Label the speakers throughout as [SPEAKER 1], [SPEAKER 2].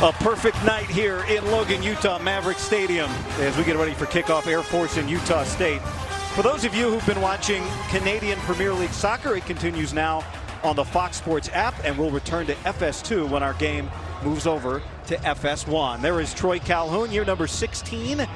[SPEAKER 1] A perfect night here in Logan, Utah, Maverick Stadium as we get ready for kickoff. Air Force and Utah State. For those of you who've been watching Canadian Premier League soccer, it continues now on the Fox Sports app, and we'll return to FS2 when our game moves over to FS1. There is Troy Calhoun, year number 16,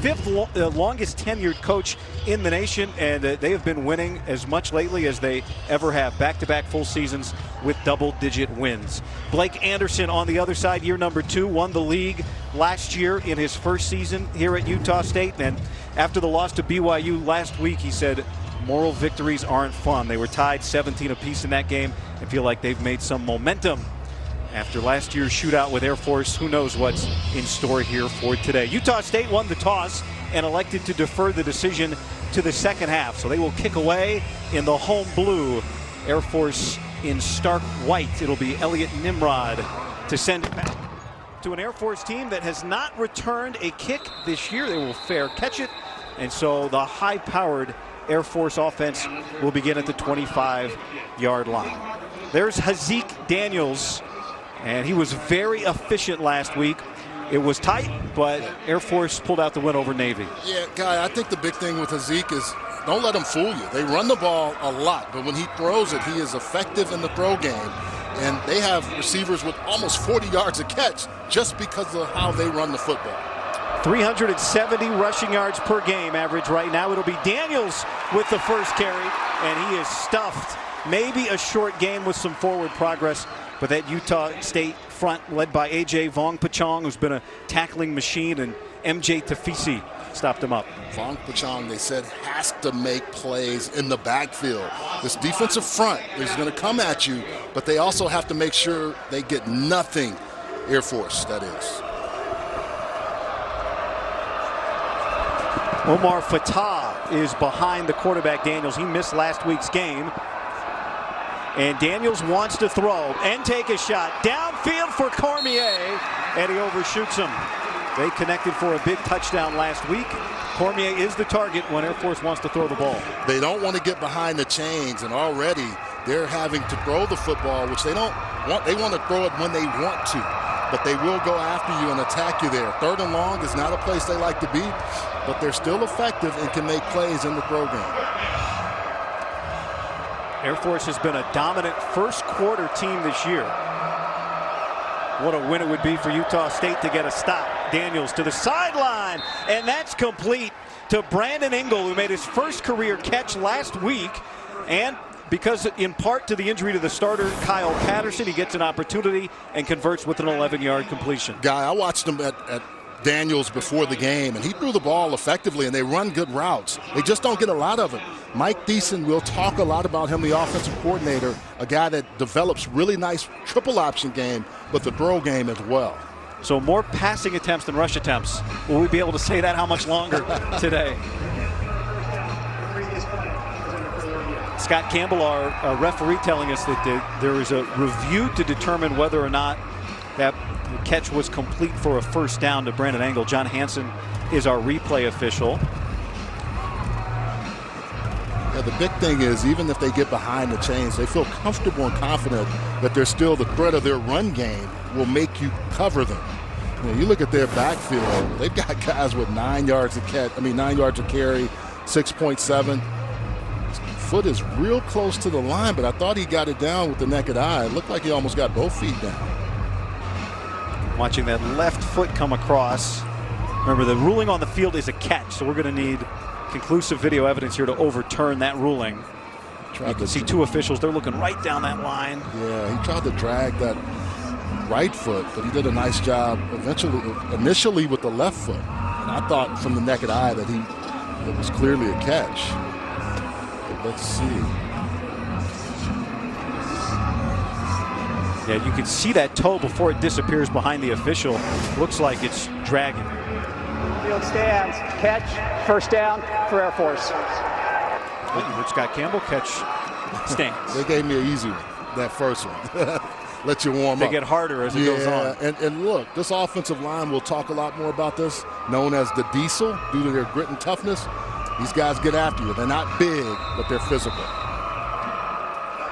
[SPEAKER 1] fifth longest tenured coach in the nation, and they have been winning as much lately as they ever have. Back-to-back full seasons with double-digit wins. Blake Anderson on the other side, year number 2, won the league last year in his first season here at Utah State, and after the loss to BYU last week, he said, moral victories aren't fun. They were tied 17 apiece in that game and feel like they've made some momentum. After last year's shootout with Air Force, who knows what's in store here for today. Utah State won the toss and elected to defer the decision to the second half. So they will kick away in the home blue. Air Force in stark white. It'll be Elliot Nimrod to send it back to an Air Force team that has not returned a kick this year. They will fair catch it. And so the high-powered Air Force offense will begin at the 25-yard line. There's Hazik Daniels. And he was very efficient last week. It was tight, but Air Force pulled out the win over Navy.
[SPEAKER 2] Yeah, Guy, I think the big thing with Hazik is don't let him fool you. They run the ball a lot, but when he throws it, he is effective in the throw game. And they have receivers with almost 40 yards a catch just because of how they run the football.
[SPEAKER 1] 370 rushing yards per game average right now. It'll be Daniels with the first carry, and he is stuffed. Maybe a short game with some forward progress. But that Utah State front led by A.J. Vong-Pachong, who's been a tackling machine, and M.J. Tafisi stopped him up.
[SPEAKER 2] Vong-Pachong, they said, has to make plays in the backfield. This defensive front is going to come at you, but they also have to make sure they get nothing. Air Force, that is.
[SPEAKER 1] Omar Fatah is behind the quarterback Daniels. He missed last week's game. And Daniels wants to throw and take a shot downfield for Cormier, and he overshoots him. They connected for a big touchdown last week. Cormier is the target when Air Force wants to throw the ball.
[SPEAKER 2] They don't want to get behind the chains, and already they're having to throw the football, which they don't want. They want to throw it when they want to, but they will go after you and attack you there. Third and long is not a place they like to be, but they're still effective and can make plays in the throw game.
[SPEAKER 1] Air Force has been a dominant first quarter team this year. What a win it would be for Utah State to get a stop. Daniels to the sideline, and that's complete to Brandon Ingle, who made his first career catch last week. And because in part to the injury to the starter, Kyle Patterson, he gets an opportunity and converts with an 11-yard completion.
[SPEAKER 2] Guy, I watched him at Daniels before the game, and he threw the ball effectively, and they run good routes. They just don't get a lot of it. Mike Thiessen will talk a lot about him, the offensive coordinator, a guy that develops really nice triple option game, but the throw game as well.
[SPEAKER 1] So more passing attempts than rush attempts. Will we be able to say that how much longer today? Scott Campbell, our referee, telling us that there is a review to determine whether or not that catch was complete for a first down to Brandon Ingle. John Hansen is our replay official.
[SPEAKER 2] Yeah, the big thing is, even if they get behind the chains, they feel comfortable and confident that they're still the threat of their run game will make you cover them. You know, you look at their backfield, they've got guys with 9 yards a catch, 9 yards a carry, 6.7. Foot is real close to the line, but I thought he got it down with the naked eye. It looked like he almost got both feet down.
[SPEAKER 1] Watching that left foot come across. Remember, the ruling on the field is a catch, so we're going to need conclusive video evidence here to overturn that ruling. You can see two officials. They're looking right down that line.
[SPEAKER 2] Yeah, he tried to drag that right foot, but he did a nice job initially with the left foot. And I thought from the naked eye that it was clearly a catch. But let's see.
[SPEAKER 1] Yeah, you can see that toe before it disappears behind the official. Looks like it's dragging.
[SPEAKER 3] Field stands. Catch. First down for Air Force.
[SPEAKER 1] Scott Campbell, catch stands.
[SPEAKER 2] They gave me an easy one, that first one. Let you warm up.
[SPEAKER 1] They get harder as it goes on.
[SPEAKER 2] And look, this offensive line, we'll talk a lot more about this, known as the Diesel, due to their grit and toughness. These guys get after you. They're not big, but they're physical.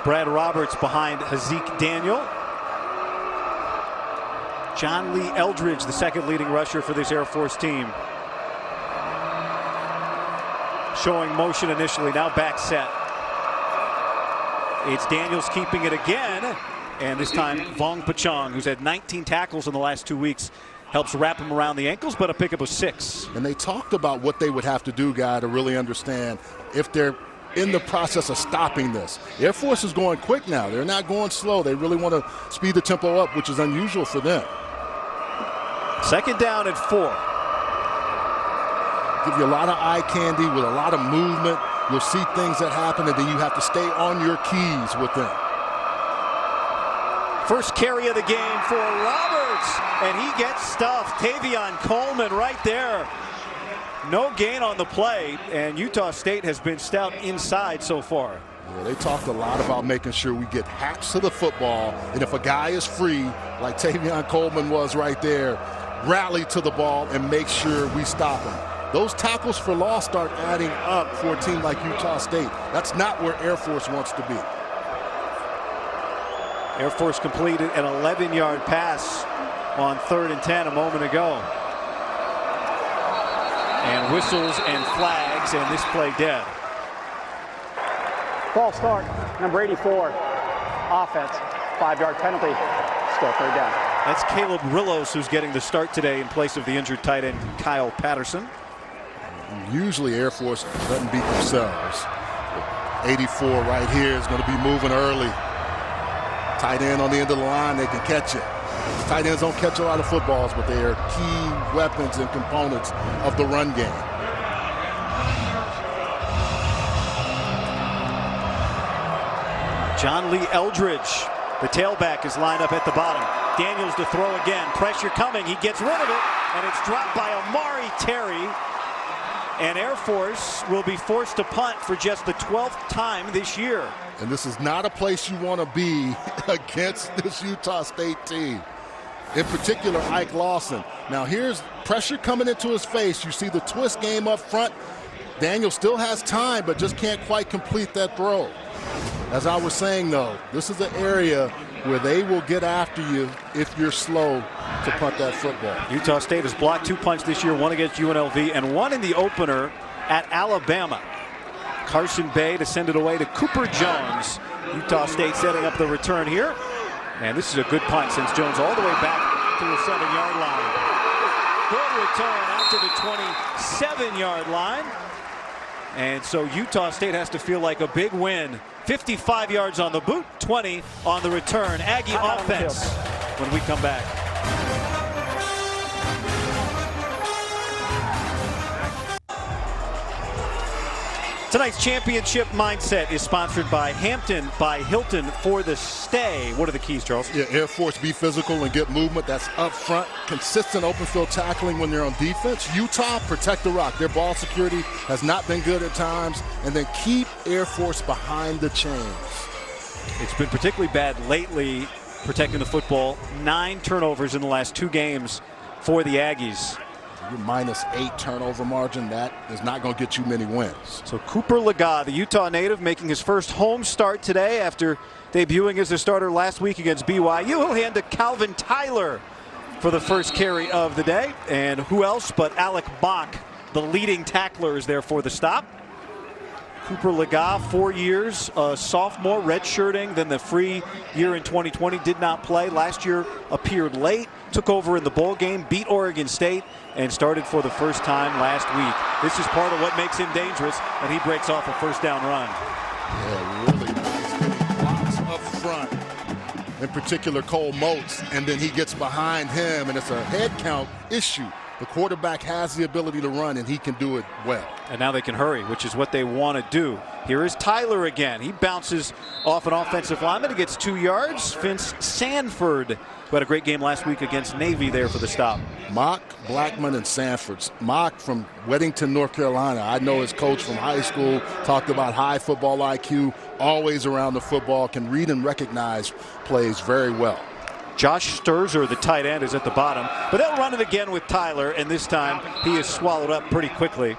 [SPEAKER 1] Brad Roberts behind Hazik Daniel. John Lee Eldridge, the second leading rusher for this Air Force team. Showing motion initially, now back set. It's Daniels keeping it again, and this time Vong Pachong, who's had 19 tackles in the last 2 weeks, helps wrap him around the ankles, but a pickup of 6.
[SPEAKER 2] And they talked about what they would have to do, Guy, to really understand if they're in the process of stopping this. Air Force is going quick now. They're not going slow. They really want to speed the tempo up, which is unusual for them.
[SPEAKER 1] Second down and 4.
[SPEAKER 2] Give you a lot of eye candy with a lot of movement. You'll see things that happen, and then you have to stay on your keys with them.
[SPEAKER 1] First carry of the game for Roberts, and he gets stuffed. Tavion Coleman right there. No gain on the play, and Utah State has been stout inside so far.
[SPEAKER 2] Yeah, they talked a lot about making sure we get hacks to the football, and if a guy is free, like Tavion Coleman was right there, rally to the ball and make sure we stop him. Those tackles for loss start adding up for a team like Utah State. That's not where Air Force wants to be.
[SPEAKER 1] Air Force completed an 11-yard pass on 3rd and 10 a moment ago. And whistles and flags, and this play dead.
[SPEAKER 3] False start, number 84, offense, 5-yard penalty, still 3rd down.
[SPEAKER 1] That's Caleb Rillos who's getting the start today in place of the injured tight end Kyle Patterson.
[SPEAKER 2] Usually Air Force doesn't beat themselves. 84 right here is going to be moving early. Tight end on the end of the line, they can catch it. Tight ends don't catch a lot of footballs, but they are key weapons and components of the run game.
[SPEAKER 1] John Lee Eldridge, the tailback, is lined up at the bottom. Daniels to throw again. Pressure coming. He gets rid of it, and it's dropped by Amari Terry. And Air Force will be forced to punt for just the 12th time this year.
[SPEAKER 2] And this is not a place you want to be against this Utah State team. In particular, Ike Lawson. Now here's pressure coming into his face. You see the twist game up front. Daniel still has time, but just can't quite complete that throw. As I was saying, though, this is an area where they will get after you if you're slow to punt that football.
[SPEAKER 1] Utah State has blocked 2 punts this year, one against UNLV and one in the opener at Alabama. Carson Bay to send it away to Cooper Jones. Utah State setting up the return here. And this is a good punt, sends Jones all the way back to the 7-yard line. Good return out to the 27-yard line. And so Utah State has to feel like a big win. 55 yards on the boot, 20 on the return. Aggie offense when we come back. Tonight's championship mindset is sponsored by Hampton by Hilton for the stay. What are the keys, Charles?
[SPEAKER 2] Yeah, Air Force, be physical and get movement. That's up front. Consistent open field tackling when they're on defense. Utah, protect the rock. Their ball security has not been good at times. And then keep Air Force behind the chains.
[SPEAKER 1] It's been particularly bad lately protecting the football. 9 turnovers in the last 2 games for the Aggies.
[SPEAKER 2] Your -8 turnover margin, that is not going to get you many wins.
[SPEAKER 1] So Cooper Lega, the Utah native, making his first home start today after debuting as a starter last week against BYU. He'll hand to Calvin Tyler for the first carry of the day. And who else but Alec Bach, the leading tackler, is there for the stop. Cooper Lega, 4 years, sophomore, redshirting, then the free year in 2020, did not play. Last year appeared late, took over in the bowl game, beat Oregon State, and started for the first time last week. This is part of what makes him dangerous, and he breaks off a first down run.
[SPEAKER 2] Yeah, really nice blocks up front. In particular, Cole Moats, and then he gets behind him, and it's a head count issue. The quarterback has the ability to run, and he can do it well.
[SPEAKER 1] And now they can hurry, which is what they want to do. Here is Tyler again. He bounces off an offensive lineman. He gets 2 yards. Vince Sanford, who had a great game last week against Navy, there for the stop.
[SPEAKER 2] Mock, Blackman, and Sanford. Mock from Weddington, North Carolina. I know his coach from high school, talked about high football IQ, always around the football, can read and recognize plays very well.
[SPEAKER 1] Josh Sturzer, the tight end, is at the bottom. But they'll run it again with Tyler, and this time he is swallowed up pretty quickly.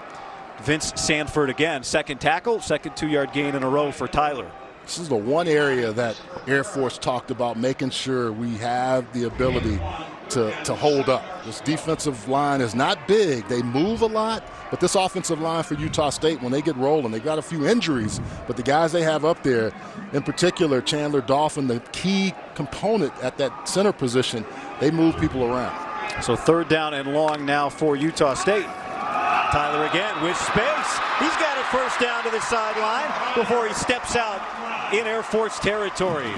[SPEAKER 1] Vince Sanford again, second tackle, second 2-yard gain in a row for Tyler.
[SPEAKER 2] This is the one area that Air Force talked about, making sure we have the ability to hold up. This defensive line is not big. They move a lot, but this offensive line for Utah State, when they get rolling, they got a few injuries, but the guys they have up there, in particular Chandler Dolphin, the key component at that center position, they move people around.
[SPEAKER 1] So 3rd down and long now for Utah State. Tyler again with space. He's got a 1st down to the sideline before he steps out in Air Force territory.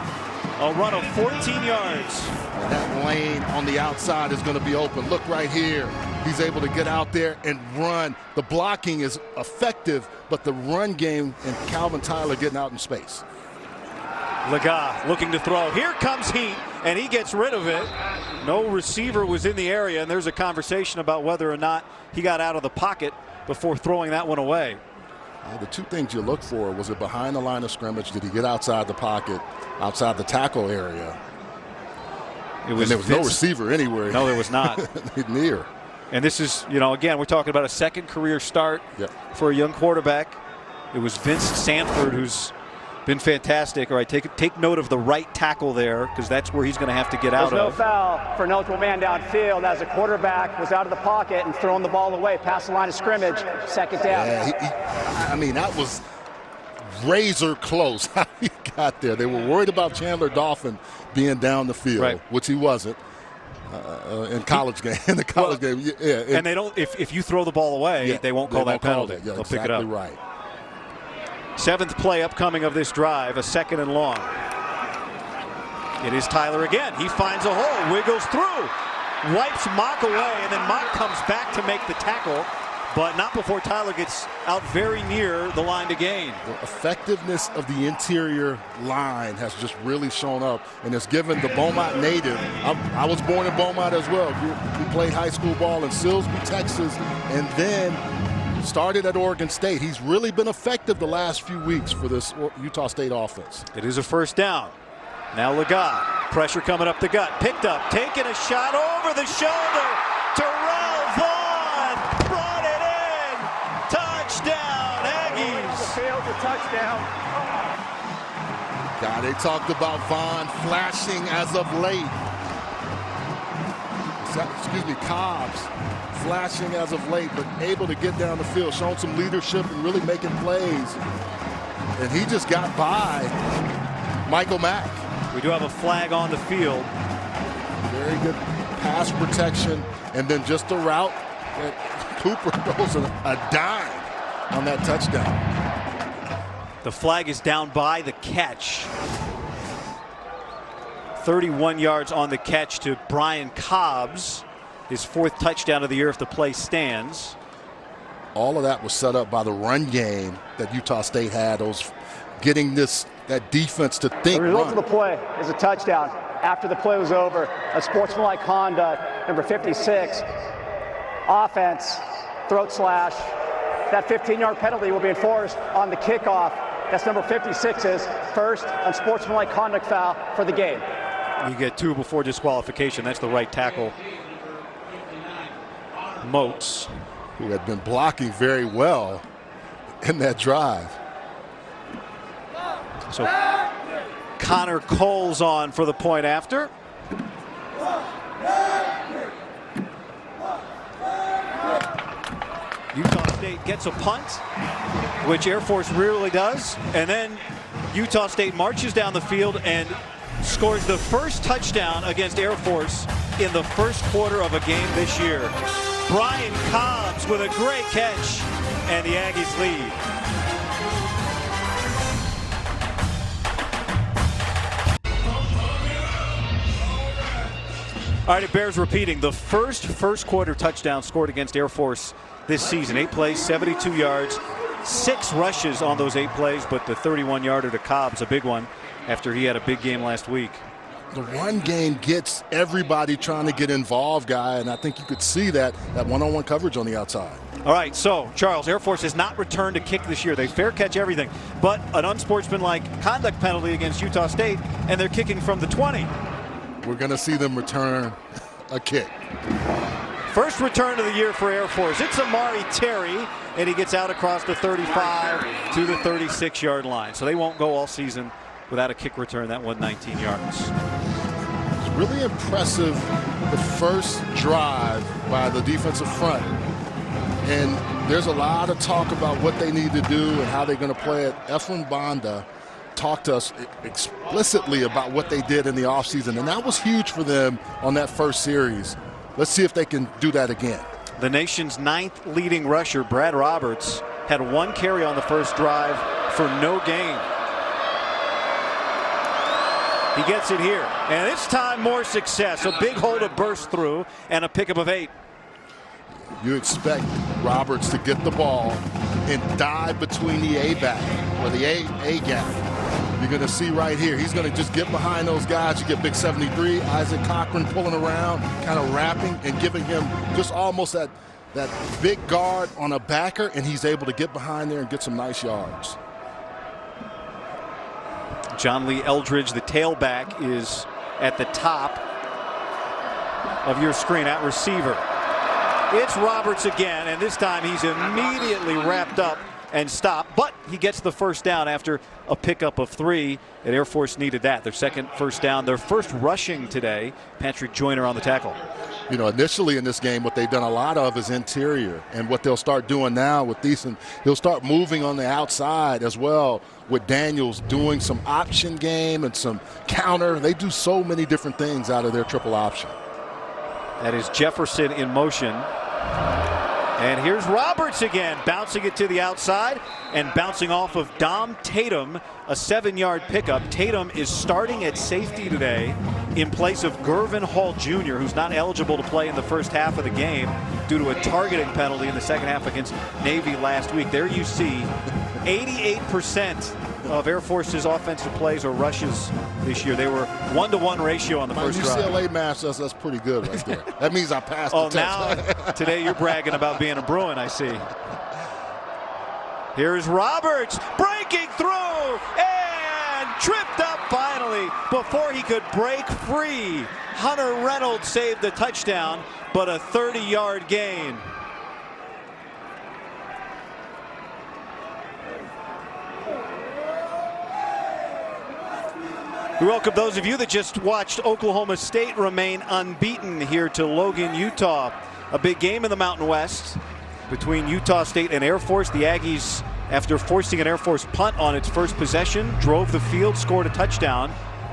[SPEAKER 1] A run of 14 yards.
[SPEAKER 2] That lane on the outside is going to be open. Look right here. He's able to get out there and run. The blocking is effective, but the run game and Calvin Tyler getting out in space.
[SPEAKER 1] Lega looking to throw. Here comes Heat, and he gets rid of it. No receiver was in the area, and there's a conversation about whether or not he got out of the pocket before throwing that one away.
[SPEAKER 2] The two things you look for, was it behind the line of scrimmage? Did he get outside the pocket, outside the tackle area?
[SPEAKER 1] It was,
[SPEAKER 2] and there was no receiver anywhere.
[SPEAKER 1] No, there was not.
[SPEAKER 2] Near.
[SPEAKER 1] And this is, again, we're talking about a 2nd career start for a young quarterback. It was Vince Sanford, who's been fantastic. All right, take note of the right tackle there, because that's where he's going to have to get out of.
[SPEAKER 3] There's no foul for an eligible man downfield as the quarterback was out of the pocket and throwing the ball away past the line of scrimmage. 2nd down.
[SPEAKER 2] Yeah, I mean, that was razor close how he got there. They were worried about Chandler Dolphin being down the field, which he wasn't in college game. In the college game,
[SPEAKER 1] and they don't. If you throw the ball away, they won't call that penalty. They'll pick it up.
[SPEAKER 2] Right.
[SPEAKER 1] 7th play upcoming of this drive, a 2nd and long. It is Tyler again. He finds a hole, wiggles through, wipes Mock away, and then Mock comes back to make the tackle, but not before Tyler gets out very near the line to gain.
[SPEAKER 2] The effectiveness of the interior line has just really shown up, and it's given the Beaumont native. I was born in Beaumont as well. We played high school ball in Silsbee, Texas, and then started at Oregon State. He's really been effective the last few weeks for this Utah State offense.
[SPEAKER 1] It is a 1st down. Now Lega, pressure coming up the gut, picked up, taking a shot over the shoulder. Terrell Vaughn brought it in. Touchdown, Aggies.
[SPEAKER 3] Field to touchdown.
[SPEAKER 2] God, they talked about Vaughn flashing as of late. Excuse me, Cobbs flashing as of late, but able to get down the field, showing some leadership and really making plays. And he just got by Michael Mack.
[SPEAKER 1] We do have a flag on the field.
[SPEAKER 2] Very good pass protection, and then just the route that Cooper goes a dime on that touchdown.
[SPEAKER 1] The flag is down by the catch. 31 yards on the catch to Brian Cobbs. His 4th touchdown of the year if the play stands.
[SPEAKER 2] All of that was set up by the run game that Utah State had. Getting that defense to think.
[SPEAKER 3] The result of the play is a touchdown. After the play was over, a sportsmanlike conduct, number 56, offense, throat slash. That 15-yard penalty will be enforced on the kickoff. That's number 56's first unsportsmanlike conduct foul for the game.
[SPEAKER 1] You get 2 before disqualification. That's the right tackle. Moats,
[SPEAKER 2] who had been blocking very well in that drive.
[SPEAKER 1] So Connor Cole's on for the point after. Utah State gets a punt, which Air Force rarely does, and then Utah State marches down the field and scores the first touchdown against Air Force in the 1st quarter of a game this year. Brian Cobbs with a great catch, and the Aggies lead. All right, it bears repeating. The first quarter touchdown scored against Air Force this season. 8 plays, 72 yards, 6 rushes on those 8 plays, but the 31-yarder to Cobbs, a big one, after he had a big game last week.
[SPEAKER 2] The run game gets everybody trying to get involved, Guy, and I think you could see that one-on-one coverage on the outside.
[SPEAKER 1] All right, so, Charles, Air Force has not returned a kick this year. They fair catch everything, but an unsportsmanlike conduct penalty against Utah State, and they're kicking from the 20.
[SPEAKER 2] We're going to see them return a kick.
[SPEAKER 1] First return of the year for Air Force. It's Amari Terry, and he gets out across the 35 to the 36-yard line. So they won't go all season without a kick return. That one 19 yards.
[SPEAKER 2] It's really impressive the first drive by the defensive front. And there's a lot of talk about what they need to do and how they're going to play it. Efren Banda talked to us explicitly about what they did in the offseason, and that was huge for them on that first series. Let's see if they can do that again.
[SPEAKER 1] The nation's 9th leading rusher, Brad Roberts, had 1 carry on the first drive for no gain. He gets it here, and this time more success. A big hole to burst through and a pickup of 8.
[SPEAKER 2] You expect Roberts to get the ball and dive between the A-back or the A gap. You're going to see right here, he's going to just get behind those guys. You get big 73, Isaac Cochran pulling around, kind of wrapping and giving him just almost that big guard on a backer, and he's able to get behind there and get some nice yards.
[SPEAKER 1] John Lee Eldridge, the tailback, is at the top of your screen at receiver. It's Roberts again, and this time he's immediately wrapped up and stopped, but he gets the first down after a pickup of 3, and Air Force needed that. Their second first down, their first rushing today. Patrick Joyner on the tackle.
[SPEAKER 2] You know, initially in this game, what they've done a lot of is interior, and what they'll start doing now with Thiessen, he'll start moving on the outside as well, with Daniels doing some option game and some counter. They do so many different things out of their triple option.
[SPEAKER 1] That is Jefferson in motion. And here's Roberts again, bouncing it to the outside and bouncing off of Dom Tatum, a 7-yard pickup. Tatum is starting at safety today in place of Gervin Hall Jr., who's not eligible to play in the first half of the game due to a targeting penalty in the second half against Navy last week. There you see 88% of Air Force's offensive plays or rushes this year. They were 1-to-1 ratio on the first drive.
[SPEAKER 2] UCLA match, that's pretty good right there. That means I passed the test.
[SPEAKER 1] Now today you're bragging about being a Bruin, I see. Here's Roberts breaking through and tripped up finally before he could break free. Hunter Reynolds saved the touchdown, but a 30-yard gain. We welcome those of you that just watched Oklahoma State remain unbeaten here to Logan, Utah. A big game in the Mountain West between Utah State and Air Force. The Aggies, after forcing an Air Force punt on its first possession, drove the field, scored a touchdown.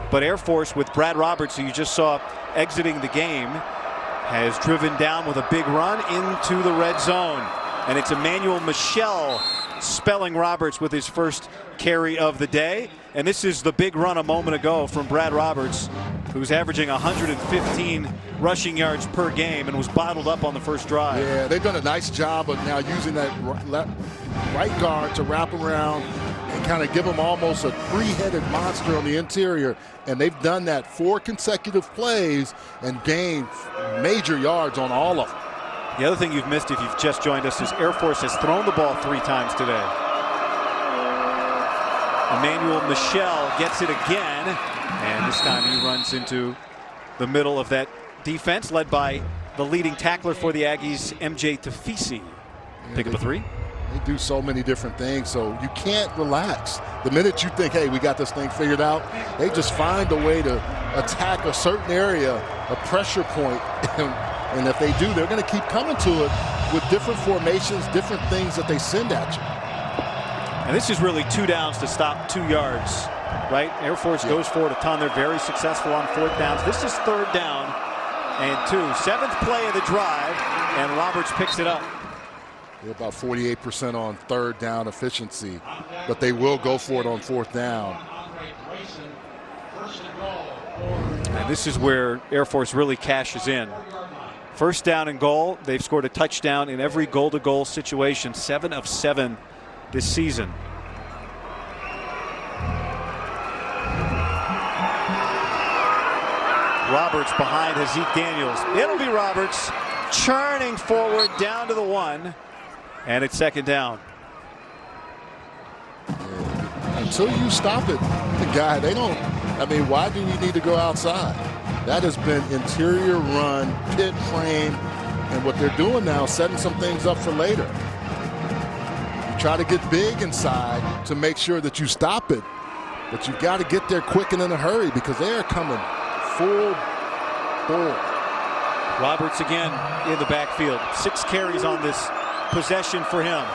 [SPEAKER 1] But Air Force, with Brad Roberts, who you just saw exiting the game, has driven down with a big run into the red zone. And it's Emmanuel Michel spelling Roberts with his first carry of the day. And this is the big run a moment ago from Brad Roberts, who's averaging 115 rushing yards per game and was bottled up on the first drive.
[SPEAKER 2] Yeah, they've done a nice job of now using that right guard to wrap around and kind of give him almost a three-headed monster on the interior. And they've done that 4 consecutive plays and gained major yards on all of them.
[SPEAKER 1] The other thing you've missed if you've just joined us is Air Force has thrown the ball 3 times today. Emmanuel Michel gets it again, and this time he runs into the middle of that defense led by the leading tackler for the Aggies, MJ Tafisi. Pick up a 3.
[SPEAKER 2] They do so many different things, so you can't relax. The minute you think, hey, we got this thing figured out, they just find a way to attack a certain area, a pressure point. And if they do, they're going to keep coming to it with different formations, different things that they send at you.
[SPEAKER 1] And this is really 2 downs to stop 2 yards, right? Air Force goes for it a ton. They're very successful on 4th downs. This is 3rd down and 2. 7th play of the drive, and Roberts picks it up.
[SPEAKER 2] They're about 48% on 3rd down efficiency, but they will go for it on 4th down.
[SPEAKER 1] And this is where Air Force really cashes in. 1st down and goal. They've scored a touchdown in every goal-to-goal situation, 7 of 7 this season. Roberts behind Hazik Daniels. It'll be Roberts churning forward down to the 1, and it's 2nd down.
[SPEAKER 2] Until you stop it, the guy, they don't, I mean, why do we need to go outside? That has been interior run, pit frame, and what they're doing now is setting some things up for later. You try to get big inside to make sure that you stop it, but you've got to get there quick and in a hurry because they are coming full score.
[SPEAKER 1] Roberts again in the backfield. 6 carries on this possession for him.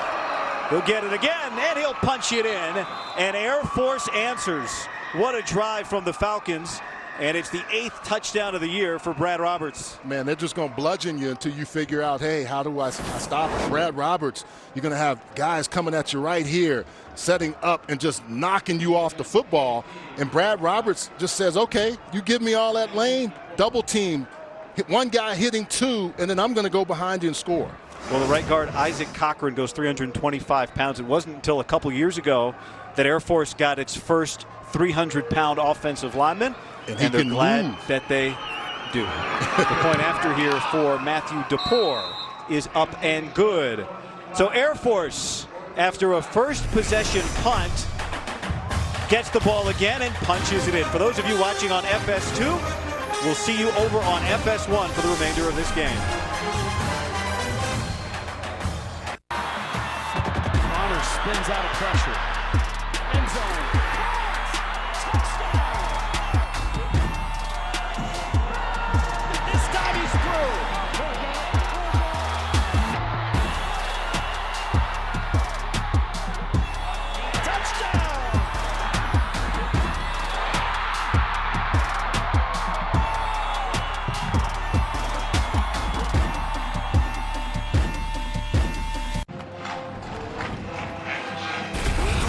[SPEAKER 1] He'll get it again, and he'll punch it in. And Air Force answers. What a drive from the Falcons. And it's the 8th touchdown of the year for Brad Roberts.
[SPEAKER 2] Man, they're just going to bludgeon you until you figure out, hey, how do I stop it? Brad Roberts, you're going to have guys coming at you right here, setting up and just knocking you off the football. And Brad Roberts just says, okay, you give me all that lane, double team, hit one guy hitting 2, and then I'm going to go behind you and score.
[SPEAKER 1] Well, the right guard, Isaac Cochran, goes 325 pounds. It wasn't until a couple years ago that Air Force got its first 300-pound offensive lineman. And they're glad that they do. The point after here for Matthew DePore is up and good. So Air Force, after a first possession punt, gets the ball again and punches it in. For those of you watching on FS2, we'll see you over on FS1 for the remainder of this game.
[SPEAKER 4] Connor spins out of pressure. End zone.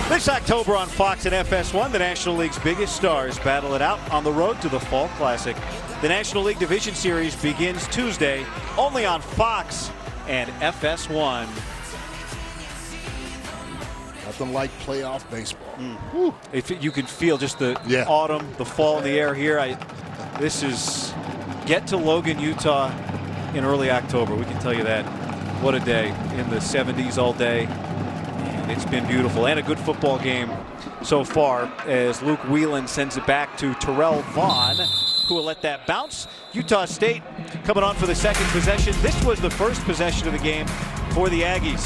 [SPEAKER 1] This October on Fox and FS1, the National League's biggest stars battle it out on the road to the Fall Classic. The National League Division Series begins Tuesday, only on Fox and FS1.
[SPEAKER 2] Nothing like playoff baseball.
[SPEAKER 1] If you can feel just the autumn, the fall in the air here. This is get to Logan, Utah in early October. We can tell you that. What a day. In the 70s all day. It's been beautiful and a good football game so far as Luke Whelan sends it back to Terrell Vaughn, who will let that bounce. Utah State coming on for the second possession. This was the first possession of the game for the Aggies.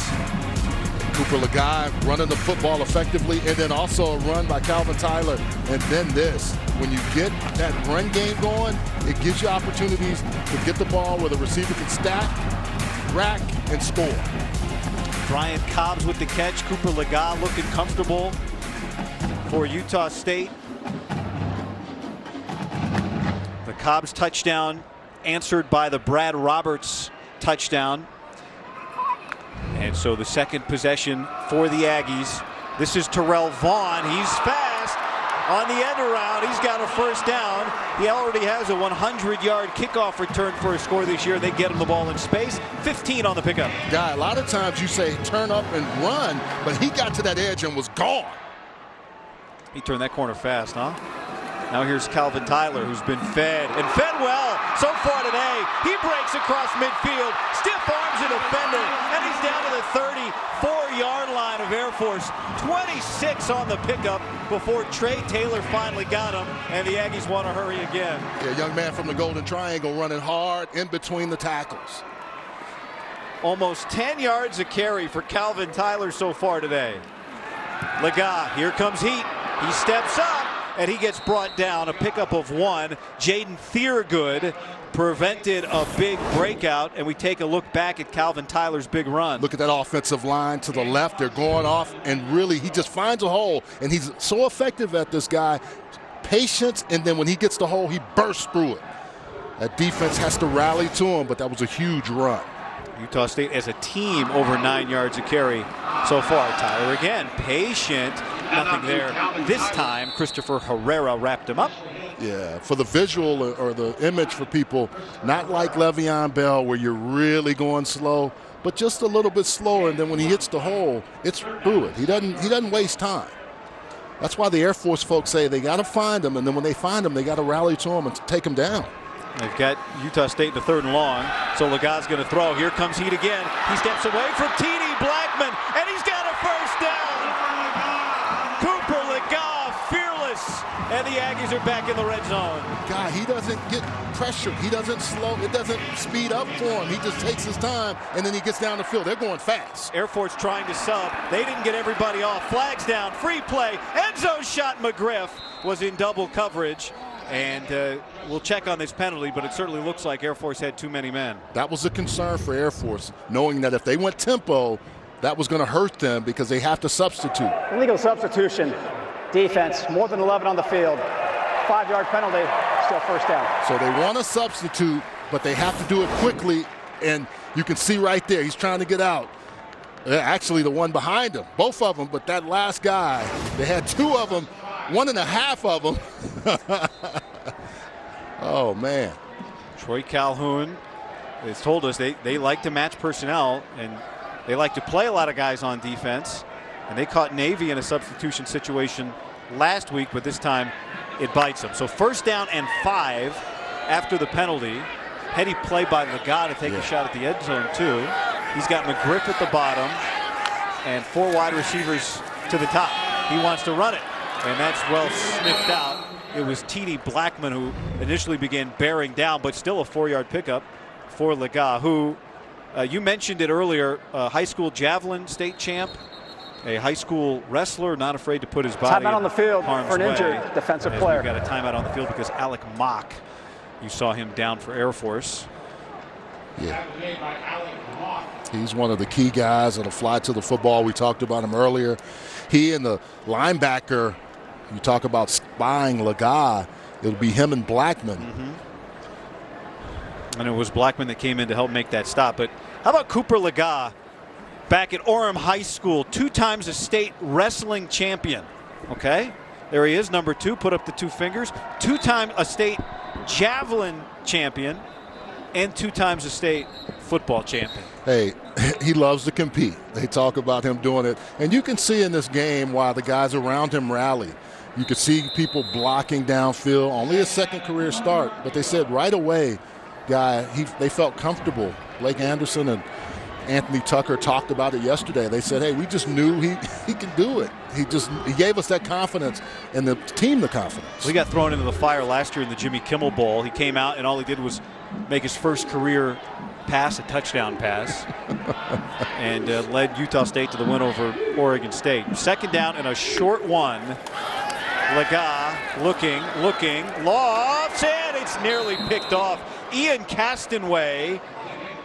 [SPEAKER 2] Cooper Lagai running the football effectively, and then also a run by Calvin Tyler. And then this, when you get that run game going, it gives you opportunities to get the ball where the receiver can stack, rack, and score.
[SPEAKER 1] Brian Cobbs with the catch. Cooper Lagai looking comfortable for Utah State. The Cobbs touchdown answered by the Brad Roberts touchdown. And so the second possession for the Aggies. This is Terrell Vaughn. He's fast on the end around. He's got a first down. He already has a 100-yard kickoff return for a score this year. They get him the ball in space. 15 on the pickup.
[SPEAKER 2] Guy, a lot of times you say turn up and run, but he got to that edge and was gone.
[SPEAKER 1] He turned that corner fast, huh? Now here's Calvin Tyler, who's been fed and fed well so far today. He breaks across midfield, stiff arms a defender, and he's down to the 34-yard line of Air Force. 26 on the pickup before Trey Taylor finally got him, and the Aggies want to hurry again.
[SPEAKER 2] Yeah, young man from the Golden Triangle running hard in between the tackles.
[SPEAKER 1] Almost 10 yards a carry for Calvin Tyler so far today. Lagai, here comes heat. He steps up, and he gets brought down. A pickup of 1. Jaden Thiergood prevented a big breakout, and we take a look back at Calvin Tyler's big run.
[SPEAKER 2] Look at that offensive line to the left. They're going off, and really he just finds a hole, and he's so effective at this guy. Patience, and then when he gets the hole, he bursts through it. That defense has to rally to him, but that was a huge run.
[SPEAKER 1] Utah State as a team over 9 yards a carry so far. Tyler again, patient, nothing there. This time, Christopher Herrera wrapped him up.
[SPEAKER 2] Yeah, for the visual or the image for people, not like Le'Veon Bell where you're really going slow, but just a little bit slower, and then when he hits the hole, it's through it. He doesn't waste time. That's why the Air Force folks say they got to find him, and then when they find him, they got to rally to him and take him down.
[SPEAKER 1] They've got Utah State in the 3rd and long, so Lagai's going to throw. Here comes Heat again. He steps away from T.D. Blackman, and he's got a first down. Cooper Lagai, fearless, and the Aggies are back in the red zone.
[SPEAKER 2] God, he doesn't get pressured. He doesn't slow. It doesn't speed up for him. He just takes his time, and then he gets down the field. They're going fast.
[SPEAKER 1] Air Force trying to sub. They didn't get everybody off. Flags down, free play, end zone shot. McGriff was in double coverage. And we'll check on this penalty, but it certainly looks like Air Force had too many men.
[SPEAKER 2] That was a concern for Air Force, knowing that if they went tempo, that was going to hurt them because they have to substitute.
[SPEAKER 3] Illegal substitution. Defense, more than 11 on the field. 5-yard penalty, still first down.
[SPEAKER 2] So they want to substitute, but they have to do it quickly. And you can see right there, he's trying to get out. Actually, the one behind him, both of them, but that last guy, they had 2 of them, 1.5 of them. Oh, man.
[SPEAKER 1] Troy Calhoun has told us they like to match personnel, and they like to play a lot of guys on defense. And they caught Navy in a substitution situation last week, but this time it bites them. So first down and 5 after the penalty. Heady play by Lagat to take a shot at the end zone, too. He's got McGriff at the bottom and 4 wide receivers to the top. He wants to run it, and that's well sniffed out. It was T.D. Blackman who initially began bearing down, but still a 4-yard pickup for Lagat, who you mentioned it earlier, high school javelin state champ, a high school wrestler, not afraid to put his body
[SPEAKER 3] timeout on the field
[SPEAKER 1] for
[SPEAKER 3] an injured defensive player.
[SPEAKER 1] We've got a timeout on the field because Alec Mock, you saw him down for Air Force.
[SPEAKER 2] Yeah. He's one of the key guys that'll fly to the football. We talked about him earlier. He and the linebacker, you talk about spying Lagat, it'll be him and Blackman.
[SPEAKER 1] And it was Blackman that came in to help make that stop. But how about Cooper Lagat back at Orem High School, 2 times a state wrestling champion? Okay, there he is, number 2, put up the 2 fingers. 2 times a state javelin champion and 2 times a state football champion.
[SPEAKER 2] Hey, he loves to compete. They talk about him doing it. And you can see in this game why the guys around him rally. You could see people blocking downfield, only his 2nd career start. But they said right away, they felt comfortable. Blake Anderson and Anthony Tucker talked about it yesterday. They said, hey, we just knew he could do it. He gave us that confidence and the team the confidence.
[SPEAKER 1] We got thrown into the fire last year in the Jimmy Kimmel Bowl. He came out and all he did was make his first career pass, a touchdown pass, and led Utah State to the win over Oregon State. 2nd down and a short one. Lagat looking, lofts, and it's nearly picked off. Ian Castanway,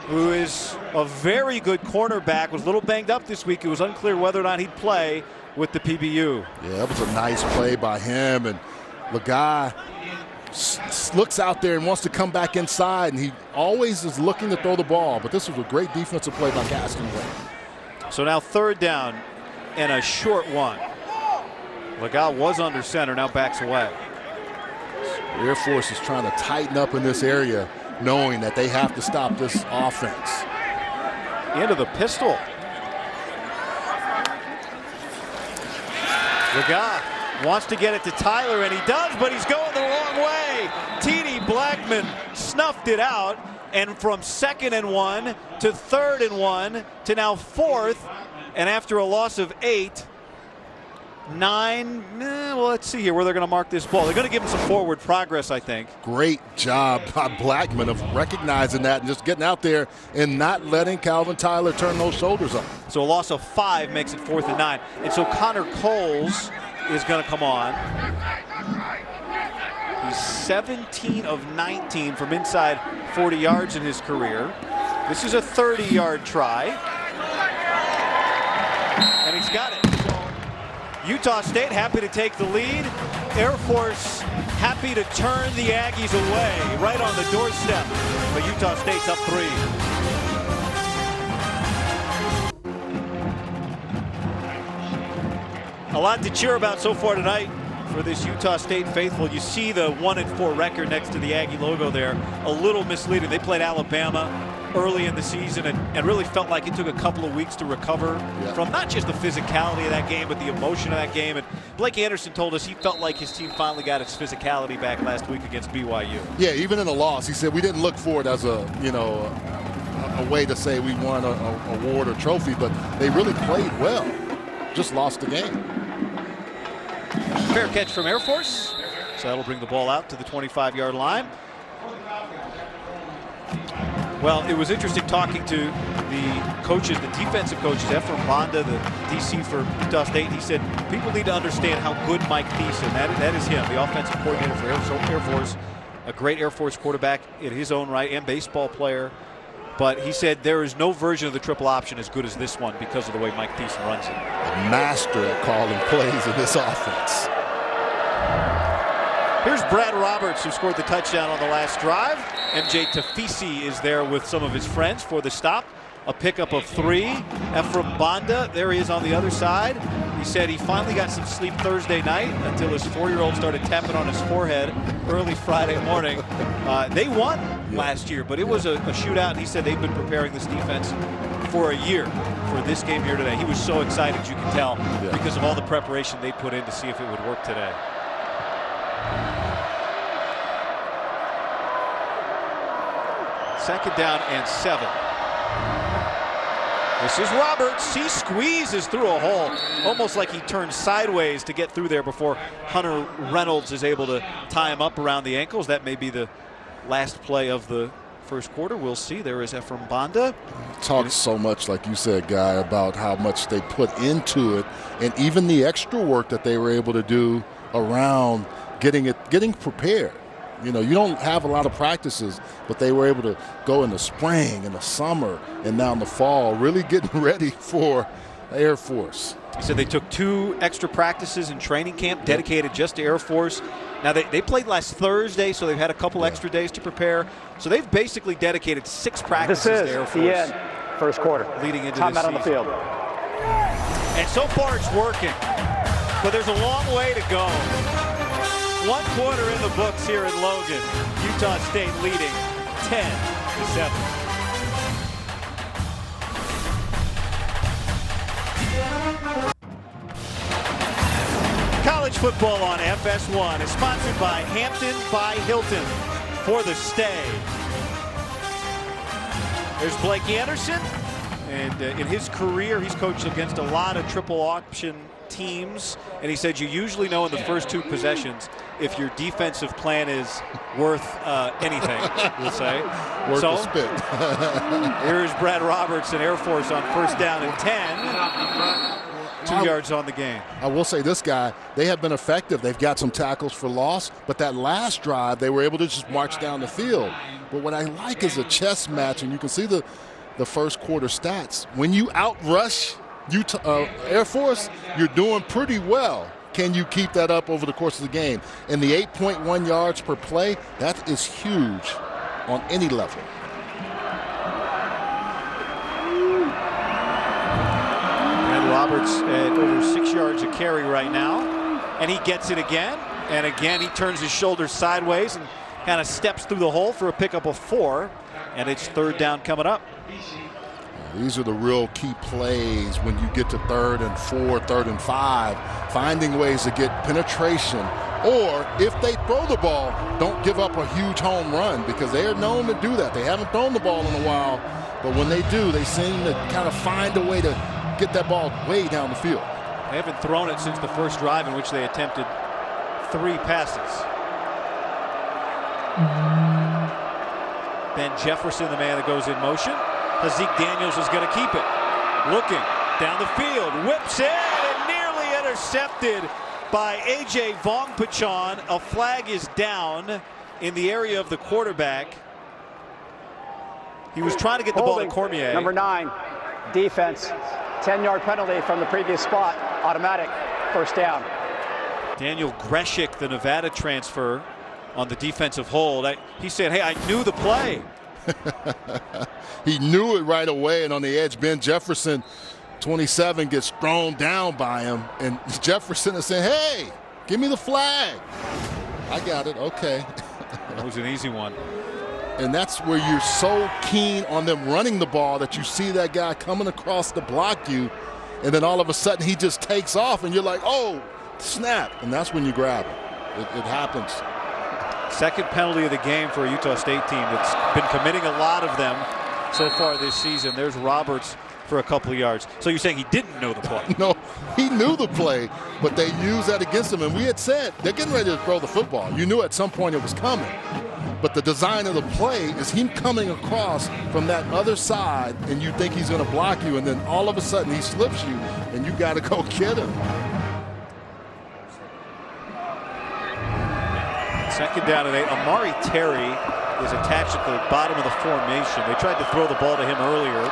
[SPEAKER 1] who is a very good cornerback, was a little banged up this week. It was unclear whether or not he'd play with the PBU.
[SPEAKER 2] Yeah, that was a nice play by him, and Lagat looks out there and wants to come back inside, and he always is looking to throw the ball, but this was a great defensive play by Castanway.
[SPEAKER 1] So now 3rd down and a short one. Lagat was under center, now backs away.
[SPEAKER 2] Air Force is trying to tighten up in this area, knowing that they have to stop this offense.
[SPEAKER 1] Into the pistol. Lagat wants to get it to Tyler, and he does, but he's going the wrong way. T.D. Blackman snuffed it out, and from 2nd and 1 to 3rd and 1 to now 4th, and after a loss of 8, 9, well, let's see here where they're going to mark this ball. They're going to give him some forward progress, I think.
[SPEAKER 2] Great job by Blackman of recognizing that and just getting out there and not letting Calvin Tyler turn those shoulders up.
[SPEAKER 1] So a loss of 5 makes it 4th and 9. And so Connor Coles is going to come on. He's 17 of 19 from inside 40 yards in his career. This is a 30-yard try. And he's got it. Utah State happy to take the lead. Air Force happy to turn the Aggies away right on the doorstep. But Utah State's up 3. A lot to cheer about so far tonight for this Utah State faithful. You see the 1-4 record next to the Aggie logo there. A little misleading. They played Alabama early in the season and really felt like it took a couple of weeks to recover from not just the physicality of that game, but the emotion of that game. And Blake Anderson told us he felt like his team finally got its physicality back last week against BYU.
[SPEAKER 2] Yeah, even in a loss, he said we didn't look for it as a way to say we won a award or trophy, but they really played well. Just lost the game.
[SPEAKER 1] Fair catch from Air Force. So that'll bring the ball out to the 25-yard line. Well, it was interesting talking to the coaches, the defensive coaches, Ephraim Banda, the DC for Utah State. He said people need to understand how good Mike Thiessen, that is him, the offensive coordinator for Air Force, a great Air Force quarterback in his own right and baseball player. But he said there is no version of the triple option as good as this one because of the way Mike Thiessen runs it.
[SPEAKER 2] A master at calling plays in this offense.
[SPEAKER 1] Here's Brad Roberts, who scored the touchdown on the last drive. MJ Tafisi is there with some of his friends for the stop. A pickup of 3. Ephraim Banda, there he is on the other side. He said he finally got some sleep Thursday night until his 4-year-old started tapping on his forehead early Friday morning. They won last year, but it was a shootout. And he said they've been preparing this defense for a year for this game here today. He was so excited, you can tell, because of all the preparation they put in to see if it would work today. Second down and 7. This is Roberts. He squeezes through a hole, almost like he turned sideways to get through there before Hunter Reynolds is able to tie him up around the ankles. That may be the last play of the first quarter. We'll see. There is Ephraim Banda.
[SPEAKER 2] Talks so much, like you said, Guy, about how much they put into it, and even the extra work that they were able to do around getting prepared. You know, you don't have a lot of practices, but they were able to go in the spring, in the summer, and now in the fall, really getting ready for Air Force.
[SPEAKER 1] He said they took 2 extra practices in training camp dedicated just to Air Force. Now, they played last Thursday, so they've had a couple extra days to prepare. So they've basically dedicated 6 practices to Air Force.
[SPEAKER 3] The end. First quarter.
[SPEAKER 1] Leading into
[SPEAKER 3] Timeout
[SPEAKER 1] this
[SPEAKER 3] on the
[SPEAKER 1] season.
[SPEAKER 3] field.
[SPEAKER 1] And so far it's working, but there's a long way to go. 1 quarter in the books here in Logan. Utah State leading 10-7. College football on FS1 is sponsored by Hampton by Hilton for the stay. There's Blake Anderson, and in his career he's coached against a lot of triple option teams, and he said you usually know in the first 2 possessions if your defensive plan is worth anything, we'll say.
[SPEAKER 2] Worth a spit.
[SPEAKER 1] Here's Brad Roberts in Air Force on first down and 10. 2 yards on the game.
[SPEAKER 2] I will say this, guy, they have been effective. They've got some tackles for loss, but that last drive, they were able to just march down the field. But what I like is a chess match, and you can see the first quarter stats. When you outrush Air Force, you're doing pretty well. Can you keep that up over the course of the game? And the 8.1 yards per play, that is huge on any level.
[SPEAKER 1] And Roberts at over 6 yards a carry right now. And he gets it again. And again, he turns his shoulders sideways and kind of steps through the hole for a pickup of 4. And it's third down coming up.
[SPEAKER 2] These are the real key plays when you get to 3rd and 4, 3rd and 5, finding ways to get penetration. Or if they throw the ball, don't give up a huge home run, because they are known to do that. They haven't thrown the ball in a while, but when they do, they seem to kind of find a way to get that ball way down the field.
[SPEAKER 1] They haven't thrown it since the first drive in which they attempted 3 passes. Ben Jefferson, the man that goes in motion. Zeke Daniels is going to keep it. Looking down the field, whips it, and nearly intercepted by A.J. Vongpachon. A flag is down in the area of the quarterback. He was trying to get the ball to Cormier.
[SPEAKER 3] Number 9, defense. 10-yard penalty from the previous spot. Automatic first down.
[SPEAKER 1] Daniel Greshik, the Nevada transfer, on the defensive hold. He said, hey, I knew the play.
[SPEAKER 2] He knew it right away, and on the edge, Ben Jefferson, 27, gets thrown down by him, and Jefferson is saying, hey, give me the flag. I got it, okay.
[SPEAKER 1] That was an easy one.
[SPEAKER 2] And that's where you're so keen on them running the ball that you see that guy coming across to block you, and then all of a sudden he just takes off, and you're like, oh, snap, and that's when you grab him. It happens.
[SPEAKER 1] Second penalty of the game for a Utah State team that's been committing a lot of them so far this season. There's Roberts for a couple of yards. So you're saying he didn't know the play?
[SPEAKER 2] No, he knew the play, but they used that against him. And we had said they're getting ready to throw the football. You knew at some point it was coming. But the design of the play is him coming across from that other side, and you think he's going to block you, and then all of a sudden he slips you, and you got to go get him.
[SPEAKER 1] Second down and 8. Amari Terry is attached at the bottom of the formation. They tried to throw the ball to him earlier.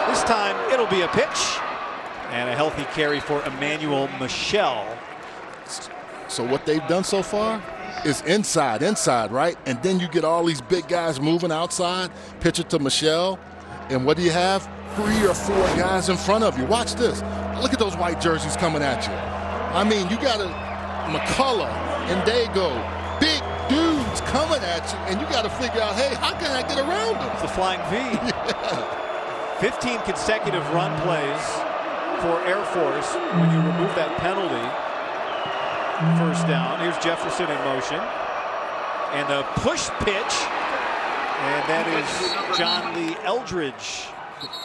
[SPEAKER 1] This time it'll be a pitch and a healthy carry for Emmanuel Michel.
[SPEAKER 2] So what they've done so far is inside, right? And then you get all these big guys moving outside, pitch it to Michel, and what do you have? 3 or 4 guys in front of you. Watch this. Look at those white jerseys coming at you. I mean, you got McCullough and Dago, big dudes coming at you, and you got to figure out, hey, how can I get around them?
[SPEAKER 1] It's the flying V.
[SPEAKER 2] Yeah.
[SPEAKER 1] 15 consecutive run plays for Air Force when you remove that penalty. First down. Here's Jefferson in motion. And the push pitch. And that is John Lee Eldridge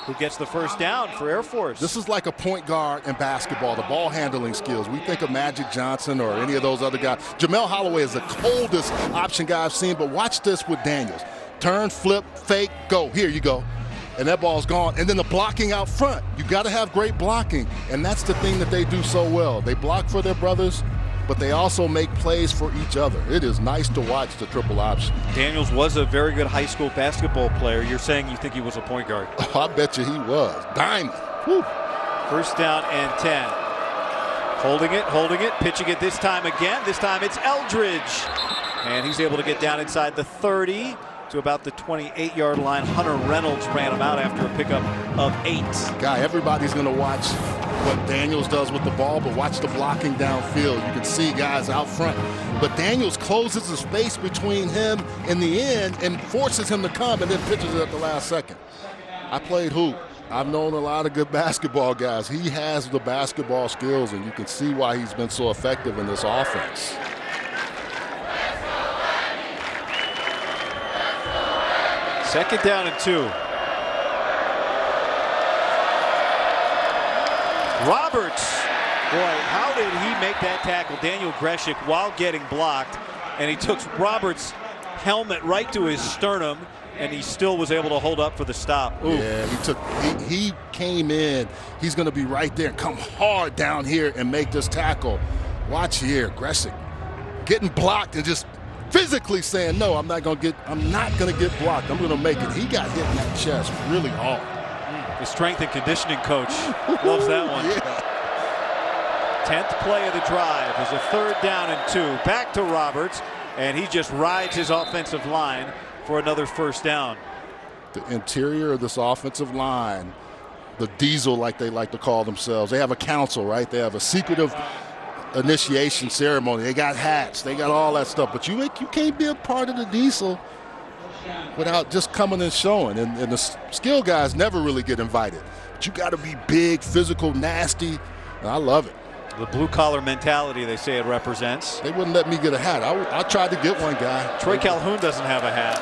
[SPEAKER 1] who gets the first down for Air Force.
[SPEAKER 2] This is like a point guard in basketball, the ball handling skills. We think of Magic Johnson or any of those other guys. Jamel Holloway is the coldest option guy I've seen, but watch this with Daniels. Turn, flip, fake, go. Here you go. And that ball's gone. And then the blocking out front. You got to have great blocking. And that's the thing that they do so well. They block for their brothers, but they also make plays for each other. It is nice to watch the triple option.
[SPEAKER 1] Daniels was a very good high school basketball player. You're saying you think he was a point guard?
[SPEAKER 2] Oh, I bet you he was. Diamond. Whew.
[SPEAKER 1] First down and 10. Holding it, pitching it this time again. This time it's Eldridge. And he's able to get down inside the 30 to about the 28-yard line. Hunter Reynolds ran him out after a pickup of 8.
[SPEAKER 2] Guy, everybody's going to watch what Daniels does with the ball, but watch the blocking downfield. You can see guys out front. But Daniels closes the space between him and the end and forces him to come and then pitches it at the last second. I played hoop. I've known a lot of good basketball guys. He has the basketball skills, and you can see why he's been so effective in this offense.
[SPEAKER 1] Second down and 2. Roberts, boy, how did he make that tackle? Daniel Greshik while getting blocked, and he took Roberts' helmet right to his sternum, and he still was able to hold up for the stop. Ooh.
[SPEAKER 2] Yeah, he came in. He's going to be right there and come hard down here and make this tackle. Watch here, Greshik getting blocked and just physically saying, no, I'm not going to get blocked. I'm going to make it. He got hit in that chest really hard.
[SPEAKER 1] The strength and conditioning coach loves that one.
[SPEAKER 2] Yeah.
[SPEAKER 1] 10th play of the drive is a 3rd down and 2. Back to Roberts, and he just rides his offensive line for another first down.
[SPEAKER 2] The interior of this offensive line, the diesel like they like to call themselves, they have a council, right? They have a secretive initiation ceremony. They got hats. They got all that stuff. But you can't be a part of the diesel without just coming and showing. And the skill guys never really get invited. But you got to be big, physical, nasty. And I love it.
[SPEAKER 1] The blue-collar mentality they say it represents.
[SPEAKER 2] They wouldn't let me get a hat. I tried to get one, guy.
[SPEAKER 1] Troy Calhoun doesn't have a hat.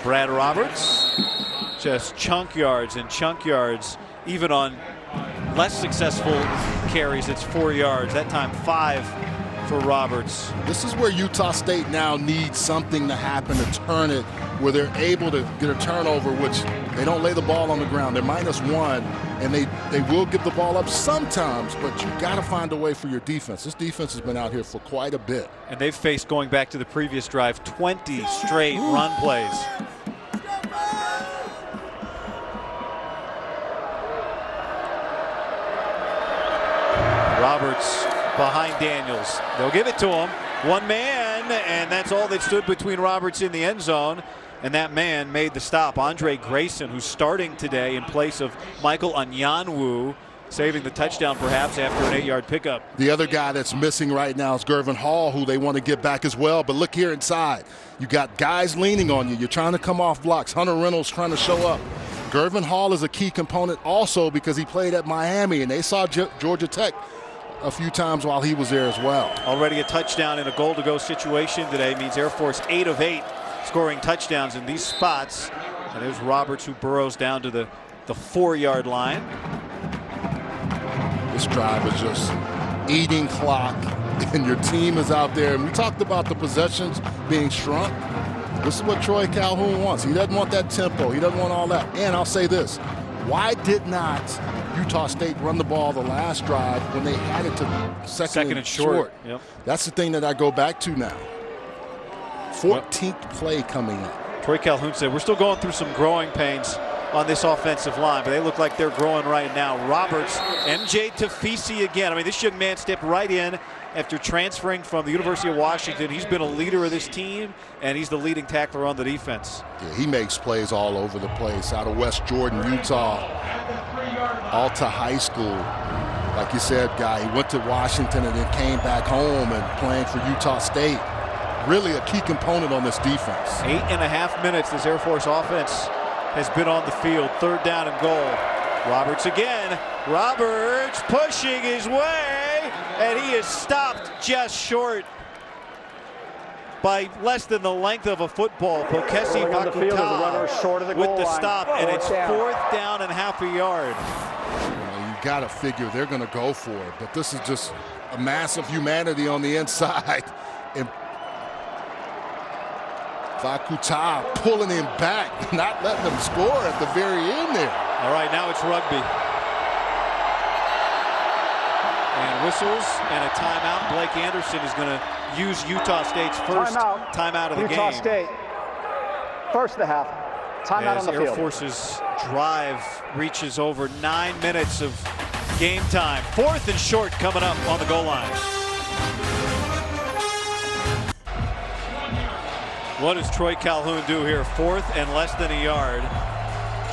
[SPEAKER 1] Brad Roberts, just chunk yards and chunk yards. Even on less successful carries, it's 4 yards. That time 5 for Roberts.
[SPEAKER 2] This is where Utah State now needs something to happen to turn it, where they're able to get a turnover, which they don't lay the ball on the ground. They're -1, and they will give the ball up sometimes, but you got to find a way for your defense. This defense has been out here for quite a bit.
[SPEAKER 1] And they've faced, going back to the previous drive, 20 straight run plays. Roberts behind Daniels. They'll give it to him. One man, and that's all that stood between Roberts in the end zone. And that man made the stop. Andre Grayson, who's starting today in place of Michael Onyanwu, saving the touchdown perhaps after an 8-yard pickup.
[SPEAKER 2] The other guy that's missing right now is Gervin Hall, who they want to get back as well. But look here inside. You got guys leaning on you. You're trying to come off blocks. Hunter Reynolds trying to show up. Gervin Hall is a key component also because he played at Miami, and they saw Georgia Tech a few times while he was there as well.
[SPEAKER 1] Already a touchdown in a goal-to-go situation today means Air Force 8 of 8 scoring touchdowns in these spots. And there's Roberts, who burrows down to the 4-yard line.
[SPEAKER 2] This drive is just eating clock and your team is out there, and we talked about the possessions being shrunk. This is what Troy Calhoun wants. He doesn't want that tempo. He doesn't want all that. And I'll say this. Why did not Utah State run the ball the last drive when they had it to second and short?
[SPEAKER 1] Yep.
[SPEAKER 2] That's the thing that I go back to now. 14th play coming up.
[SPEAKER 1] Troy Calhoun said, we're still going through some growing pains on this offensive line, but they look like they're growing right now. Roberts, MJ Tafisi again. I mean, this young man stepped right in after transferring from the University of Washington. He's been a leader of this team, and he's the leading tackler on the defense.
[SPEAKER 2] Yeah, he makes plays all over the place. Out of West Jordan, Utah, Alta High School. Like you said, Guy, he went to Washington and then came back home and playing for Utah State. Really a key component on this defense.
[SPEAKER 1] 8.5 minutes this Air Force offense has been on the field. 3rd down and goal. Roberts again. Roberts pushing his way, and he is stopped just short by less than the length of a football. Pokesi Vakuta with the stop, and it's 4th down and half a yard.
[SPEAKER 2] You got to figure they're going to go for it, but this is just a mass of humanity on the inside. And Vakuta pulling him back, not letting him score at the very end there.
[SPEAKER 1] All right, now it's rugby. And whistles and a timeout. Blake Anderson is going to use Utah State's first timeout of the game.
[SPEAKER 3] Utah State, first of the half. Timeout on the field.
[SPEAKER 1] Air Force's drive reaches over 9 minutes of game time. 4th and short coming up on the goal line. What does Troy Calhoun do here? 4th and less than a yard,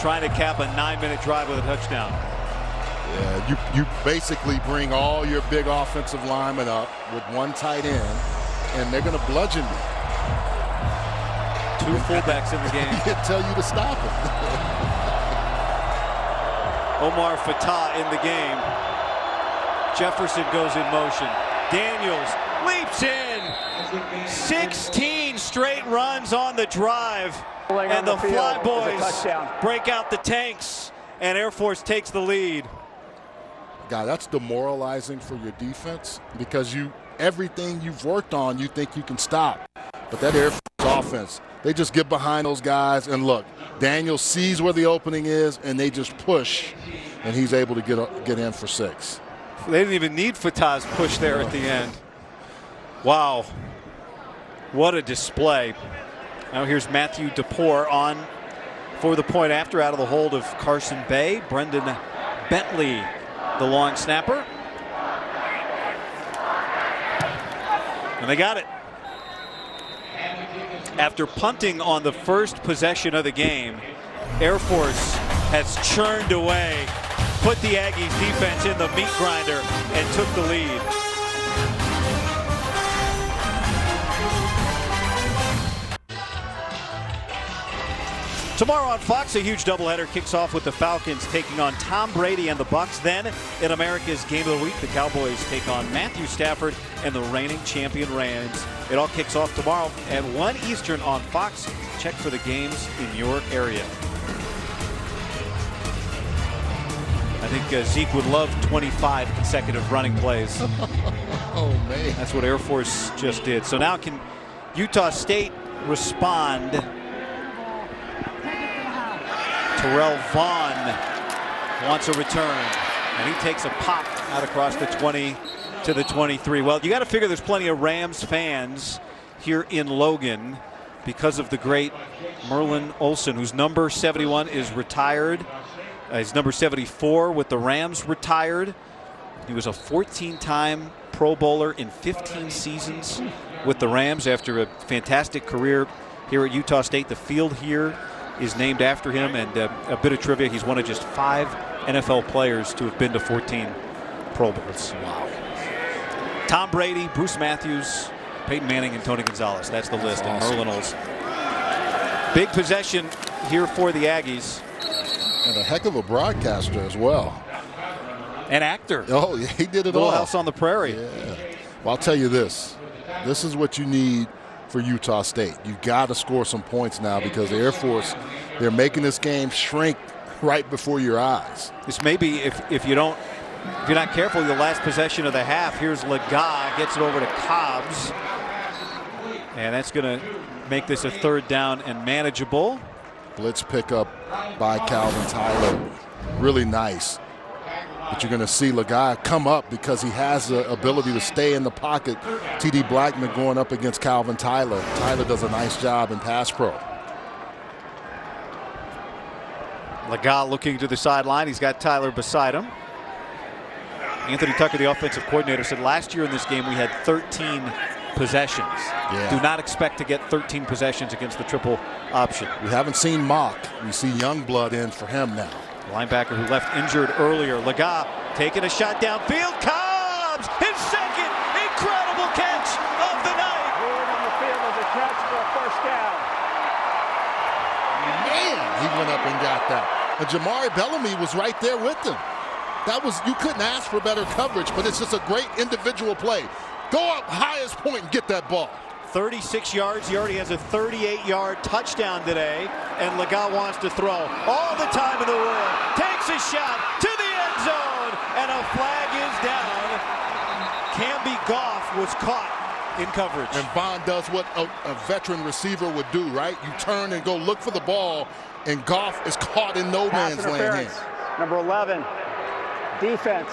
[SPEAKER 1] trying to cap a 9-minute drive with a touchdown.
[SPEAKER 2] Yeah, you basically bring all your big offensive linemen up with one tight end, and they're going to bludgeon you.
[SPEAKER 1] 2 fullbacks in the game.
[SPEAKER 2] He tell you to stop it.
[SPEAKER 1] Omar Fatah in the game. Jefferson goes in motion. Daniels leaps in. 16 straight runs on the drive. And the Fly Boys break out the tanks, and Air Force takes the lead.
[SPEAKER 2] God, that's demoralizing for your defense, because everything you've worked on, you think you can stop. But that Air Force offense, they just get behind those guys, and look, Daniel sees where the opening is, and they just push, and he's able to get in for 6.
[SPEAKER 1] They didn't even need Fatah's push there at the end. Wow. What a display. Now here's Matthew DePore on for the point after, out of the hold of Carson Bay. Brendan Bentley, the long snapper. And they got it. After punting on the first possession of the game, Air Force has churned away, put the Aggies defense in the meat grinder, and took the lead. Tomorrow on Fox, a huge doubleheader kicks off with the Falcons taking on Tom Brady and the Bucs. Then, in America's Game of the Week, the Cowboys take on Matthew Stafford and the reigning champion Rams. It all kicks off tomorrow at 1 Eastern on Fox. Check for the games in your area. I think Zeke would love 25 consecutive running plays.
[SPEAKER 2] Oh, man.
[SPEAKER 1] That's what Air Force just did. So now can Utah State respond? Terrell Vaughn wants a return, and he takes a pop out across the 20 to the 23. Well, you got to figure there's plenty of Rams fans here in Logan because of the great Merlin Olsen, whose number 71 is retired. His number 74 with the Rams retired. He was a 14-time Pro Bowler in 15 seasons with the Rams after a fantastic career here at Utah State. The field here is named after him, and a bit of trivia, he's one of just 5 NFL players to have been to 14 Pro Bowls. Wow. Tom Brady, Bruce Matthews, Peyton Manning, and Tony Gonzalez. That's the list. Awesome. And Merlin Olsen. Big possession here for the Aggies.
[SPEAKER 2] And a heck of a broadcaster as well.
[SPEAKER 1] An actor.
[SPEAKER 2] Oh, yeah, he did it all.
[SPEAKER 1] Little House on the Prairie.
[SPEAKER 2] Yeah. Well, I'll tell you this. This is what you need for Utah State. You've got to score some points now, because the Air Force, they're making this game shrink right before your eyes.
[SPEAKER 1] This may be, if you don't If you're not careful, the last possession of the half. Here's Lega, gets it over to Cobbs. And that's going to make this a 3rd down and manageable.
[SPEAKER 2] Blitz pickup by Calvin Tyler. Really nice. But you're going to see Lega come up because he has the ability to stay in the pocket. T.D. Blackman going up against Calvin Tyler. Tyler does a nice job in pass pro.
[SPEAKER 1] Lega looking to the sideline. He's got Tyler beside him. Anthony Tucker, the offensive coordinator, said last year in this game we had 13 possessions.
[SPEAKER 2] Yeah.
[SPEAKER 1] Do not expect to get 13 possessions against the triple option.
[SPEAKER 2] We haven't seen Mock. We see Youngblood in for him now.
[SPEAKER 1] Linebacker who left injured earlier. Lega taking a shot downfield. Cobbs, his second incredible catch of the night.
[SPEAKER 3] Good on the field as a catch for a 1st down.
[SPEAKER 2] Man, he went up and got that. And Jamari Bellamy was right there with him. You couldn't ask for better coverage, but it's just a great individual play. Go up highest point and get that ball.
[SPEAKER 1] 36 yards. He already has a 38-yard touchdown today, and Lega wants to throw all the time in the world. Takes a shot to the end zone, and a flag is down. Camby Goff was caught in coverage.
[SPEAKER 2] And Vaughn does what a veteran receiver would do, right? You turn and go look for the ball, and Goff is caught in no man's land here.
[SPEAKER 3] Number 11, defense,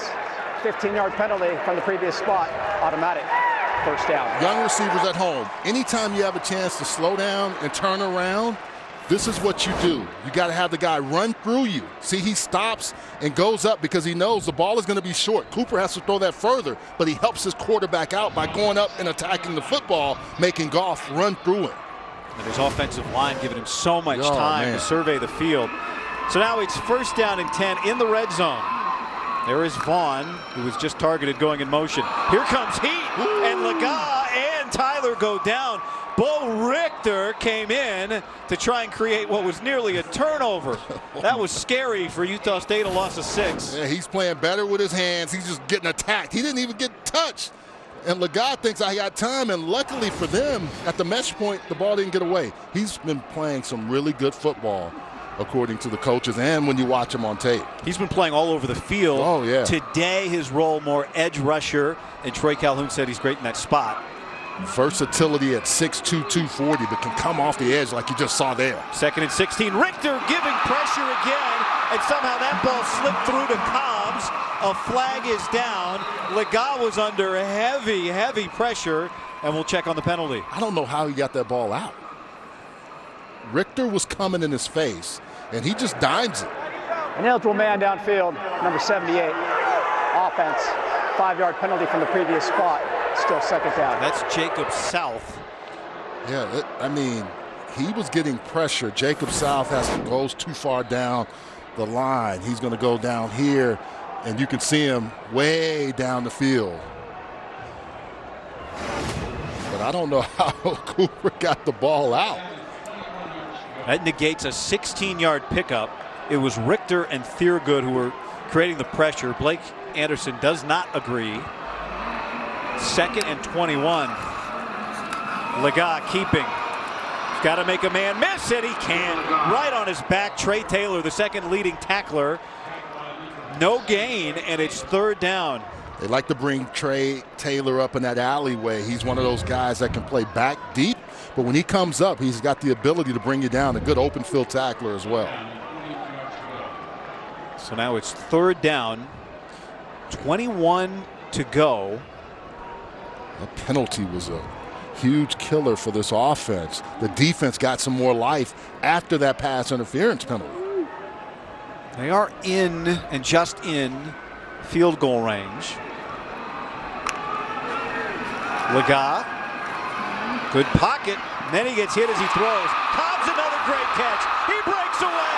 [SPEAKER 3] 15-yard penalty from the previous spot, automatic. 1st down.
[SPEAKER 2] Young receivers at home, anytime you have a chance to slow down and turn around, this is what you do. You got to have the guy run through you. See, he stops and goes up because he knows the ball is going to be short. Cooper has to throw that further, but he helps his quarterback out by going up and attacking the football, making Goff run through it.
[SPEAKER 1] And his offensive line giving him so much time to survey the field. So now it's 1st down and 10 in the red zone. There is Vaughn, who was just targeted going in motion. Here comes Heat, and Lega and Tyler go down. Bo Richter came in to try and create what was nearly a turnover. That was scary for Utah State, a loss of 6.
[SPEAKER 2] Yeah, he's playing better with his hands. He's just getting attacked. He didn't even get touched. And Lega thinks I got time, and luckily for them, at the mesh point, the ball didn't get away. He's been playing some really good football, according to the coaches, and when you watch him on tape.
[SPEAKER 1] He's been playing all over the field.
[SPEAKER 2] Oh, yeah.
[SPEAKER 1] Today, his role more edge rusher, and Troy Calhoun said he's great in that spot.
[SPEAKER 2] Versatility at 6'2", 240, but can come off the edge like you just saw there.
[SPEAKER 1] 2nd and 16. Richter giving pressure again, and somehow that ball slipped through to Cobbs. A flag is down. Lega was under heavy pressure, and we'll check on the penalty.
[SPEAKER 2] I don't know how he got that ball out. Richter was coming in his face, and he just dimes it.
[SPEAKER 3] An eligible man downfield, number 78. Offense, 5-yard penalty from the previous spot. Still 2nd down.
[SPEAKER 1] That's Jacob South.
[SPEAKER 2] Yeah, I mean, he was getting pressure. Jacob South goes too far down the line. He's going to go down here, and you can see him way down the field. But I don't know how Cooper got the ball out.
[SPEAKER 1] That negates a 16-yard pickup. It was Richter and Thiergood who were creating the pressure. Blake Anderson does not agree. 2nd and 21. Lega keeping. He's got to make a man miss, and he can. Right on his back. Trey Taylor, the 2nd leading tackler. No gain, and it's 3rd down.
[SPEAKER 2] They like to bring Trey Taylor up in that alleyway. He's one of those guys that can play back deep, but when he comes up, he's got the ability to bring you down. A good open field tackler as well.
[SPEAKER 1] So now it's 3rd down. 21 to go.
[SPEAKER 2] A penalty was a huge killer for this offense. The defense got some more life after that pass interference penalty.
[SPEAKER 1] They are in and just in field goal range. Lega, good pocket, and then he gets hit as he throws. Cobbs, another great catch. He breaks away,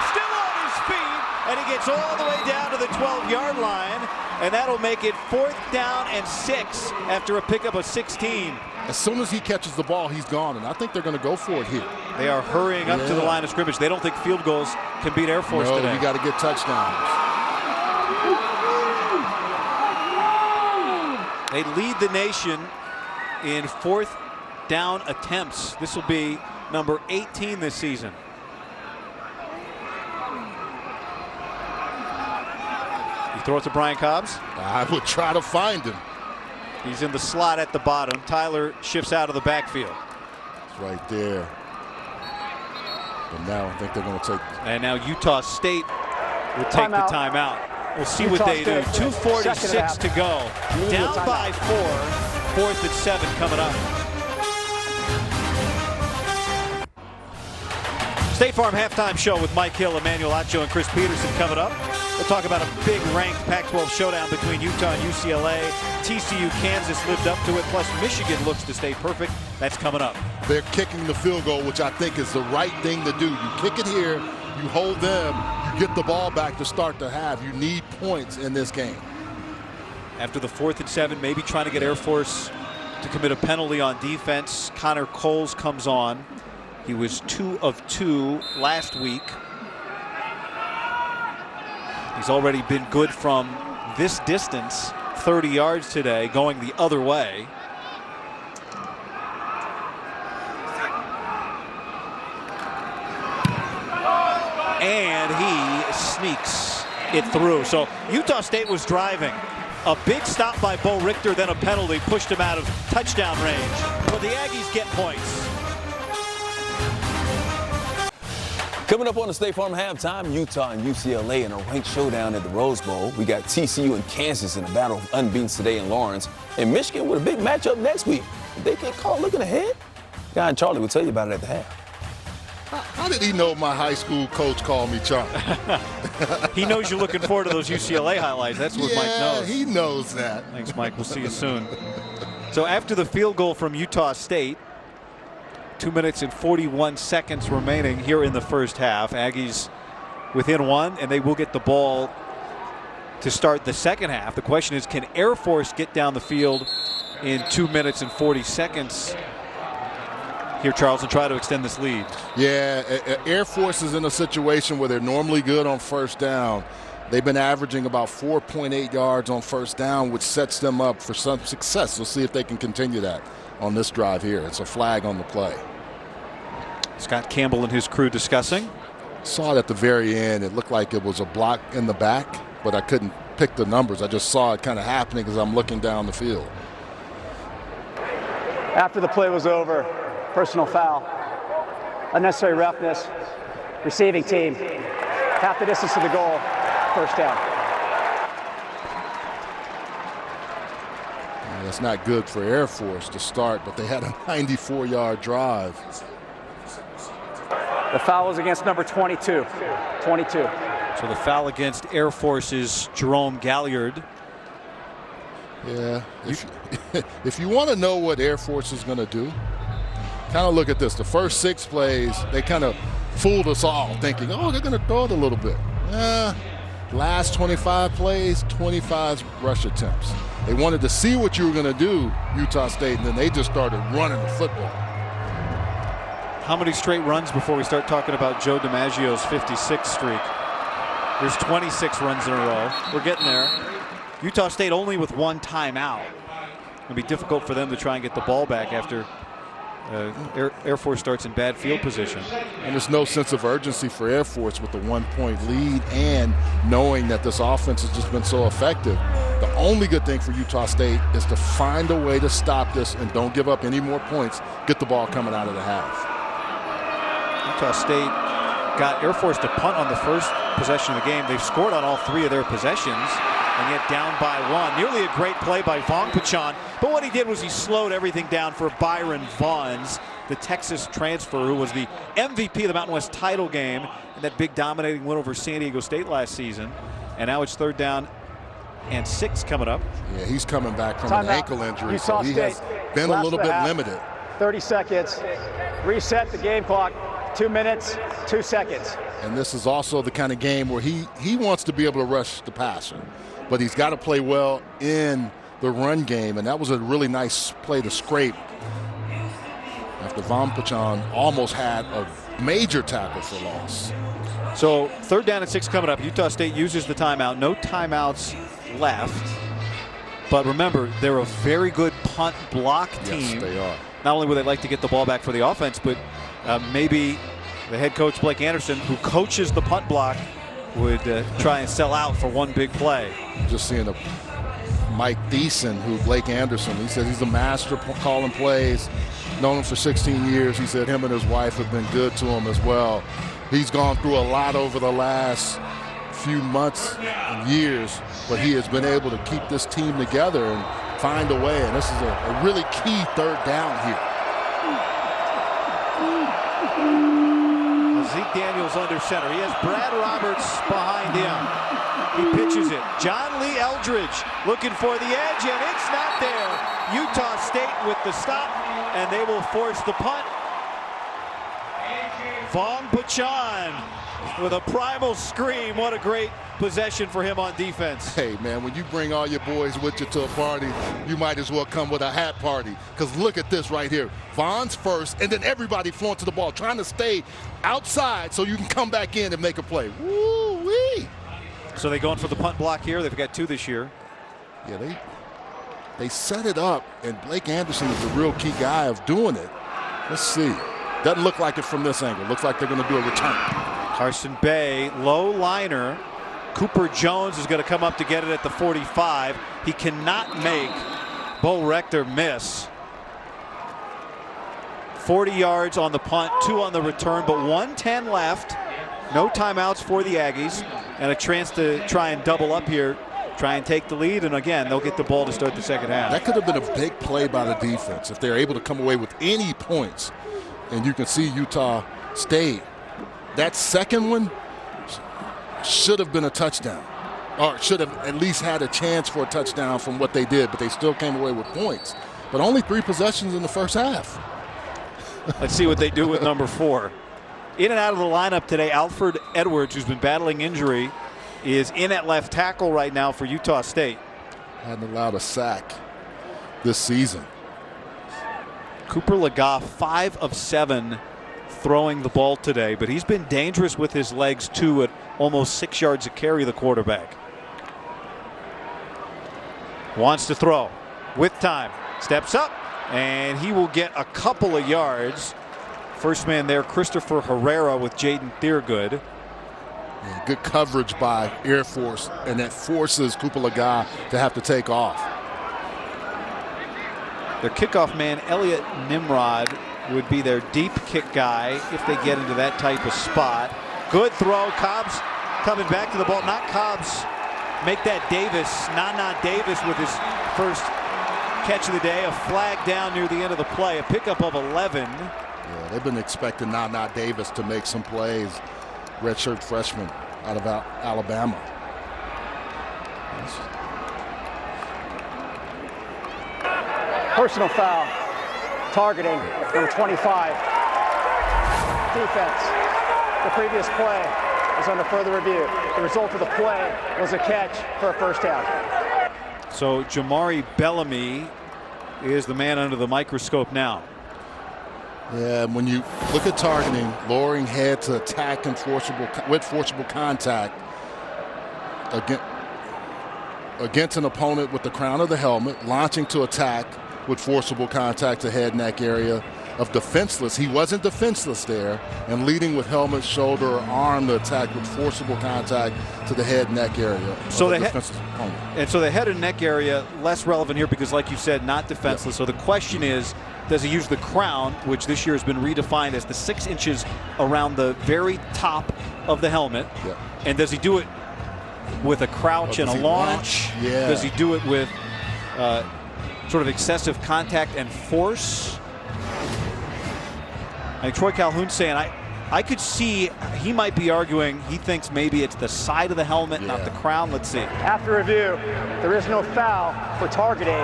[SPEAKER 1] still on his feet, and he gets all the way down to the 12-yard line, and that'll make it 4th down and 6 after a pickup of 16.
[SPEAKER 2] As soon as he catches the ball, he's gone, and I think they're going to go for it here.
[SPEAKER 1] They are hurrying up to the line of scrimmage. They don't think field goals can beat Air Force today.
[SPEAKER 2] You got to get touchdowns.
[SPEAKER 1] They lead the nation in 4th down attempts. This will be number 18 this season. Throw it to Brian Cobbs.
[SPEAKER 2] I would try to find him.
[SPEAKER 1] He's in the slot at the bottom. Tyler shifts out of the backfield.
[SPEAKER 2] It's right there. But now I think they're going to take.
[SPEAKER 1] And now Utah State will take the timeout. We'll see what they do. 2:46 to go. Down by 4. 4th and 7 coming up. State Farm halftime show with Mike Hill, Emmanuel Acho, and Chris Peterson coming up. We'll talk about a big ranked Pac-12 showdown between Utah and UCLA. TCU, Kansas lived up to it. Plus Michigan looks to stay perfect. That's coming up.
[SPEAKER 2] They're kicking the field goal, which I think is the right thing to do. You kick it here, you hold them, you get the ball back to start the half. You need points in this game.
[SPEAKER 1] After the 4th and 7, maybe trying to get Air Force to commit a penalty on defense. Connor Coles comes on. He was 2 of 2 last week. He's already been good from this distance, 30 yards today, going the other way. And he sneaks it through. So Utah State was driving. A big stop by Bo Richter, then a penalty pushed him out of touchdown range. But the Aggies get points.
[SPEAKER 5] Coming up on the State Farm halftime, Utah and UCLA in a ranked showdown at the Rose Bowl. We got TCU and Kansas in a battle of unbeaten today in Lawrence. And Michigan with a big matchup next week. If they get caught looking ahead, Guy and Charlie will tell you about it at the half.
[SPEAKER 2] How did he know my high school coach called me Charlie?
[SPEAKER 1] He knows you're looking forward to those UCLA highlights. That's what Mike knows.
[SPEAKER 2] He knows that.
[SPEAKER 1] Thanks, Mike. We'll see you soon. So after the field goal from Utah State, 2 minutes and 41 seconds remaining here in the first half. Aggies within 1, and they will get the ball to start the second half. The question is, can Air Force get down the field in 2 minutes and 40 seconds here, Charles, and try to extend this lead?
[SPEAKER 2] Yeah, Air Force is in a situation where they're normally good on first down. They've been averaging about 4.8 yards on first down, which sets them up for some success. We'll see if they can continue that on this drive here. It's a flag on the play.
[SPEAKER 1] Scott Campbell and his crew discussing.
[SPEAKER 2] Saw it at the very end. It looked like it was a block in the back, but I couldn't pick the numbers. I just saw it kind of happening as I'm looking down the field.
[SPEAKER 3] After the play was over, personal foul, unnecessary roughness, receiving team, half the distance to the goal, first down.
[SPEAKER 2] That's not good for Air Force to start, but they had a 94-yard drive.
[SPEAKER 3] The foul was against number 22. 22.
[SPEAKER 1] So the foul against Air Force is Jerome Galliard.
[SPEAKER 2] Yeah. If you want to know what Air Force is going to do, kind of look at this. The first 6 plays, they kind of fooled us all thinking, oh, they're going to throw it a little bit. Last 25 plays, 25 rush attempts. They wanted to see what you were going to do, Utah State, and then they just started running the football.
[SPEAKER 1] How many straight runs before we start talking about Joe DiMaggio's 56 streak? There's 26 runs in a row. We're getting there. Utah State only with 1 timeout. It'll be difficult for them to try and get the ball back after Air Force starts in bad field position.
[SPEAKER 2] And there's no sense of urgency for Air Force with the 1-point lead and knowing that this offense has just been so effective. The only good thing for Utah State is to find a way to stop this and don't give up any more points. Get the ball coming out of the half.
[SPEAKER 1] Utah State got Air Force to punt on the first possession of the game. They've scored on all 3 of their possessions, and yet down by 1. Nearly a great play by Vaughn Pachon, but what he did was he slowed everything down for Byron Vaughns, the Texas transfer who was the MVP of the Mountain West title game in that big dominating win over San Diego State last season. And now it's 3rd down and 6 coming up.
[SPEAKER 2] Yeah, he's coming back from an ankle injury, so he has been a little bit limited.
[SPEAKER 3] 30 seconds. Reset the game clock. 2 minutes, 2 seconds.
[SPEAKER 2] And this is also the kind of game where he wants to be able to rush the passer, but he's got to play well in the run game, and that was a really nice play to scrape after Vaughn Pachon almost had a major tackle for loss.
[SPEAKER 1] So 3rd down and 6 coming up. Utah State uses the timeout. No timeouts left. But remember, they're a very good punt block team.
[SPEAKER 2] Yes, they are.
[SPEAKER 1] Not only would they like to get the ball back for the offense, but maybe the head coach, Blake Anderson, who coaches the punt block, would try and sell out for one big play.
[SPEAKER 2] Just seeing a Mike Thiessen, who Blake Anderson, he said he's a master calling plays, known him for 16 years. He said him and his wife have been good to him as well. He's gone through a lot over the last few months and years, but he has been able to keep this team together and find a way, and this is a really key third down here.
[SPEAKER 1] Zeke Daniels under center. He has Brad Roberts behind him. He pitches it. John Lee Eldridge looking for the edge, and it's not there. Utah State with the stop, and they will force the punt. Vaughn Pachan with a primal scream. What a great possession for him on defense.
[SPEAKER 2] Hey, man, when you bring all your boys with you to a party, you might as well come with a hat party. Because look at this right here. Vaughn's first, and then everybody flowing to the ball, trying to stay outside so you can come back in and make a play. Woo-wee!
[SPEAKER 1] So they going for the punt block here. They've got 2 this year.
[SPEAKER 2] Yeah, they set it up, and Blake Anderson is the real key guy of doing it. Let's see. Doesn't look like it from this angle. Looks like they're going to do a return.
[SPEAKER 1] Carson Bay, low liner. Cooper Jones is going to come up to get it at the 45. He cannot make Bo Rector miss. 40 yards on the punt, 2 on the return, but 1:10 left. No timeouts for the Aggies, and a chance to try and double up here, try and take the lead, and again, they'll get the ball to start the second half.
[SPEAKER 2] That could have been a big play by the defense if they're able to come away with any points. And you can see Utah State, that second one should have been a touchdown, or should have at least had a chance for a touchdown from what they did, but they still came away with points. But only 3 possessions in the first half.
[SPEAKER 1] Let's see what they do with number 4. In and out of the lineup today, Alfred Edwards, who's been battling injury, is in at left tackle right now for Utah State.
[SPEAKER 2] Hadn't allowed a sack this season.
[SPEAKER 1] Cooper Legoff, 5 of 7 throwing the ball today, but he's been dangerous with his legs too at almost 6 yards a carry, the quarterback. Wants to throw with time. Steps up, and he will get a couple of yards. First man there, Christopher Herrera with Jaden Thiergood.
[SPEAKER 2] Yeah, good coverage by Air Force, and that forces Cooper Legoff to have to take off.
[SPEAKER 1] Their kickoff man, Elliot Nimrod, would be their deep kick guy if they get into that type of spot. Good throw. Cobbs coming back to the ball. Not Cobbs. Make that Davis. Nana Davis with his first catch of the day. A flag down near the end of the play. A pickup of 11.
[SPEAKER 2] Yeah, they've been expecting Nana Davis to make some plays. Redshirt freshman out of Alabama.
[SPEAKER 3] Personal foul, targeting number 25. Defense. The previous play is under further review. The result of the play was a catch for a first down.
[SPEAKER 1] So Jamari Bellamy is the man under the microscope now.
[SPEAKER 2] Yeah, when you look at targeting, lowering head to attack and forcible contact against an opponent with the crown of the helmet, launching to attack with forcible contact to head neck area of defenseless. He wasn't defenseless there, and leading with helmet, shoulder, or arm to attack with forcible contact to the head neck area.
[SPEAKER 1] So the head and neck area less relevant here because, like you said, not defenseless. Yep. So the question is, does he use the crown, which this year has been redefined as the 6 inches around the very top of the helmet?
[SPEAKER 2] Yep.
[SPEAKER 1] And does he do it with a crouch and a launch?
[SPEAKER 2] Yeah.
[SPEAKER 1] Does he do it with sort of excessive contact and force? And Troy Calhoun's saying, I could see he might be arguing he thinks maybe it's the side of the helmet, not the crown. Let's see.
[SPEAKER 3] After review, there is no foul for targeting.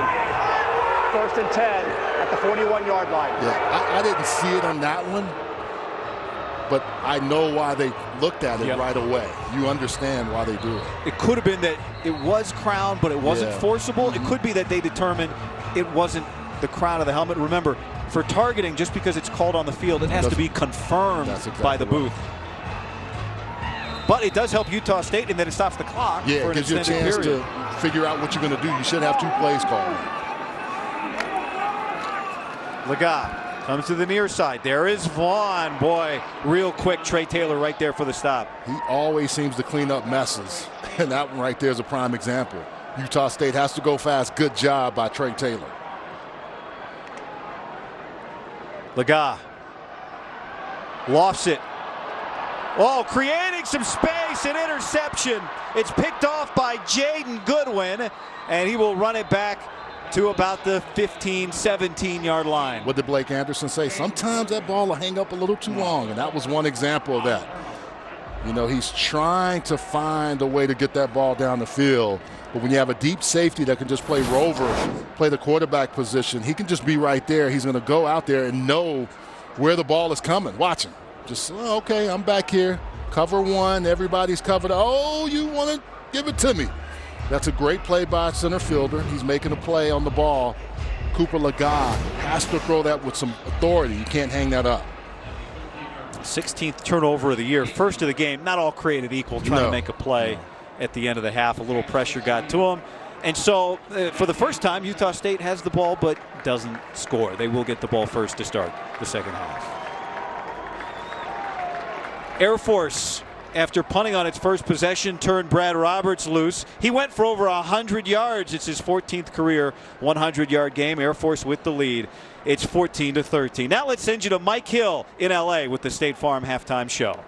[SPEAKER 3] 1st and 10 at the 41-yard line.
[SPEAKER 2] Yeah, I didn't see it on that one, but I know why they looked at it right away. You understand why they do it.
[SPEAKER 1] It could have been that it was crown, but it wasn't forcible. It could be that they determined it wasn't the crown of the helmet. Remember, for targeting, just because it's called on the field, it has to be confirmed by the booth. But it does help Utah State in that it stops the clock.
[SPEAKER 2] Yeah,
[SPEAKER 1] for
[SPEAKER 2] it gives you a chance to figure out what you're going to do. You should have 2 plays called.
[SPEAKER 1] Legoff Comes to the near side. There is Vaughn. Boy, real quick. Trey Taylor right there for the stop.
[SPEAKER 2] He always seems to clean up messes. And that one right there is a prime example. Utah State has to go fast. Good job by Trey Taylor.
[SPEAKER 1] Laga lofts it. Oh, creating some space, an interception. It's picked off by Jaden Goodwin, and he will run it back to about the 15, 17-yard line.
[SPEAKER 2] What did Blake Anderson say? Sometimes that ball will hang up a little too long, and that was one example of that. You know, he's trying to find a way to get that ball down the field, but when you have a deep safety that can just play rover, play the quarterback position, he can just be right there. He's going to go out there and know where the ball is coming. Watch him. Just, oh, okay, I'm back here. Cover one. Everybody's covered. Oh, you want to give it to me. That's a great play by center fielder. He's making a play on the ball. Cooper Laga has to throw that with some authority. You can't hang that up.
[SPEAKER 1] 16th turnover of the year. First of the game. Not all created equal. Trying to make a play at the end of the half. A little pressure got to him. And so, for the first time, Utah State has the ball but doesn't score. They will get the ball first to start the second half. Air Force, after punting on its first possession, turned Brad Roberts loose. He went for over 100 yards. It's his 14th career 100-yard game. Air Force with the lead. It's 14-13. Now let's send you to Mike Hill in L.A. with the State Farm halftime show.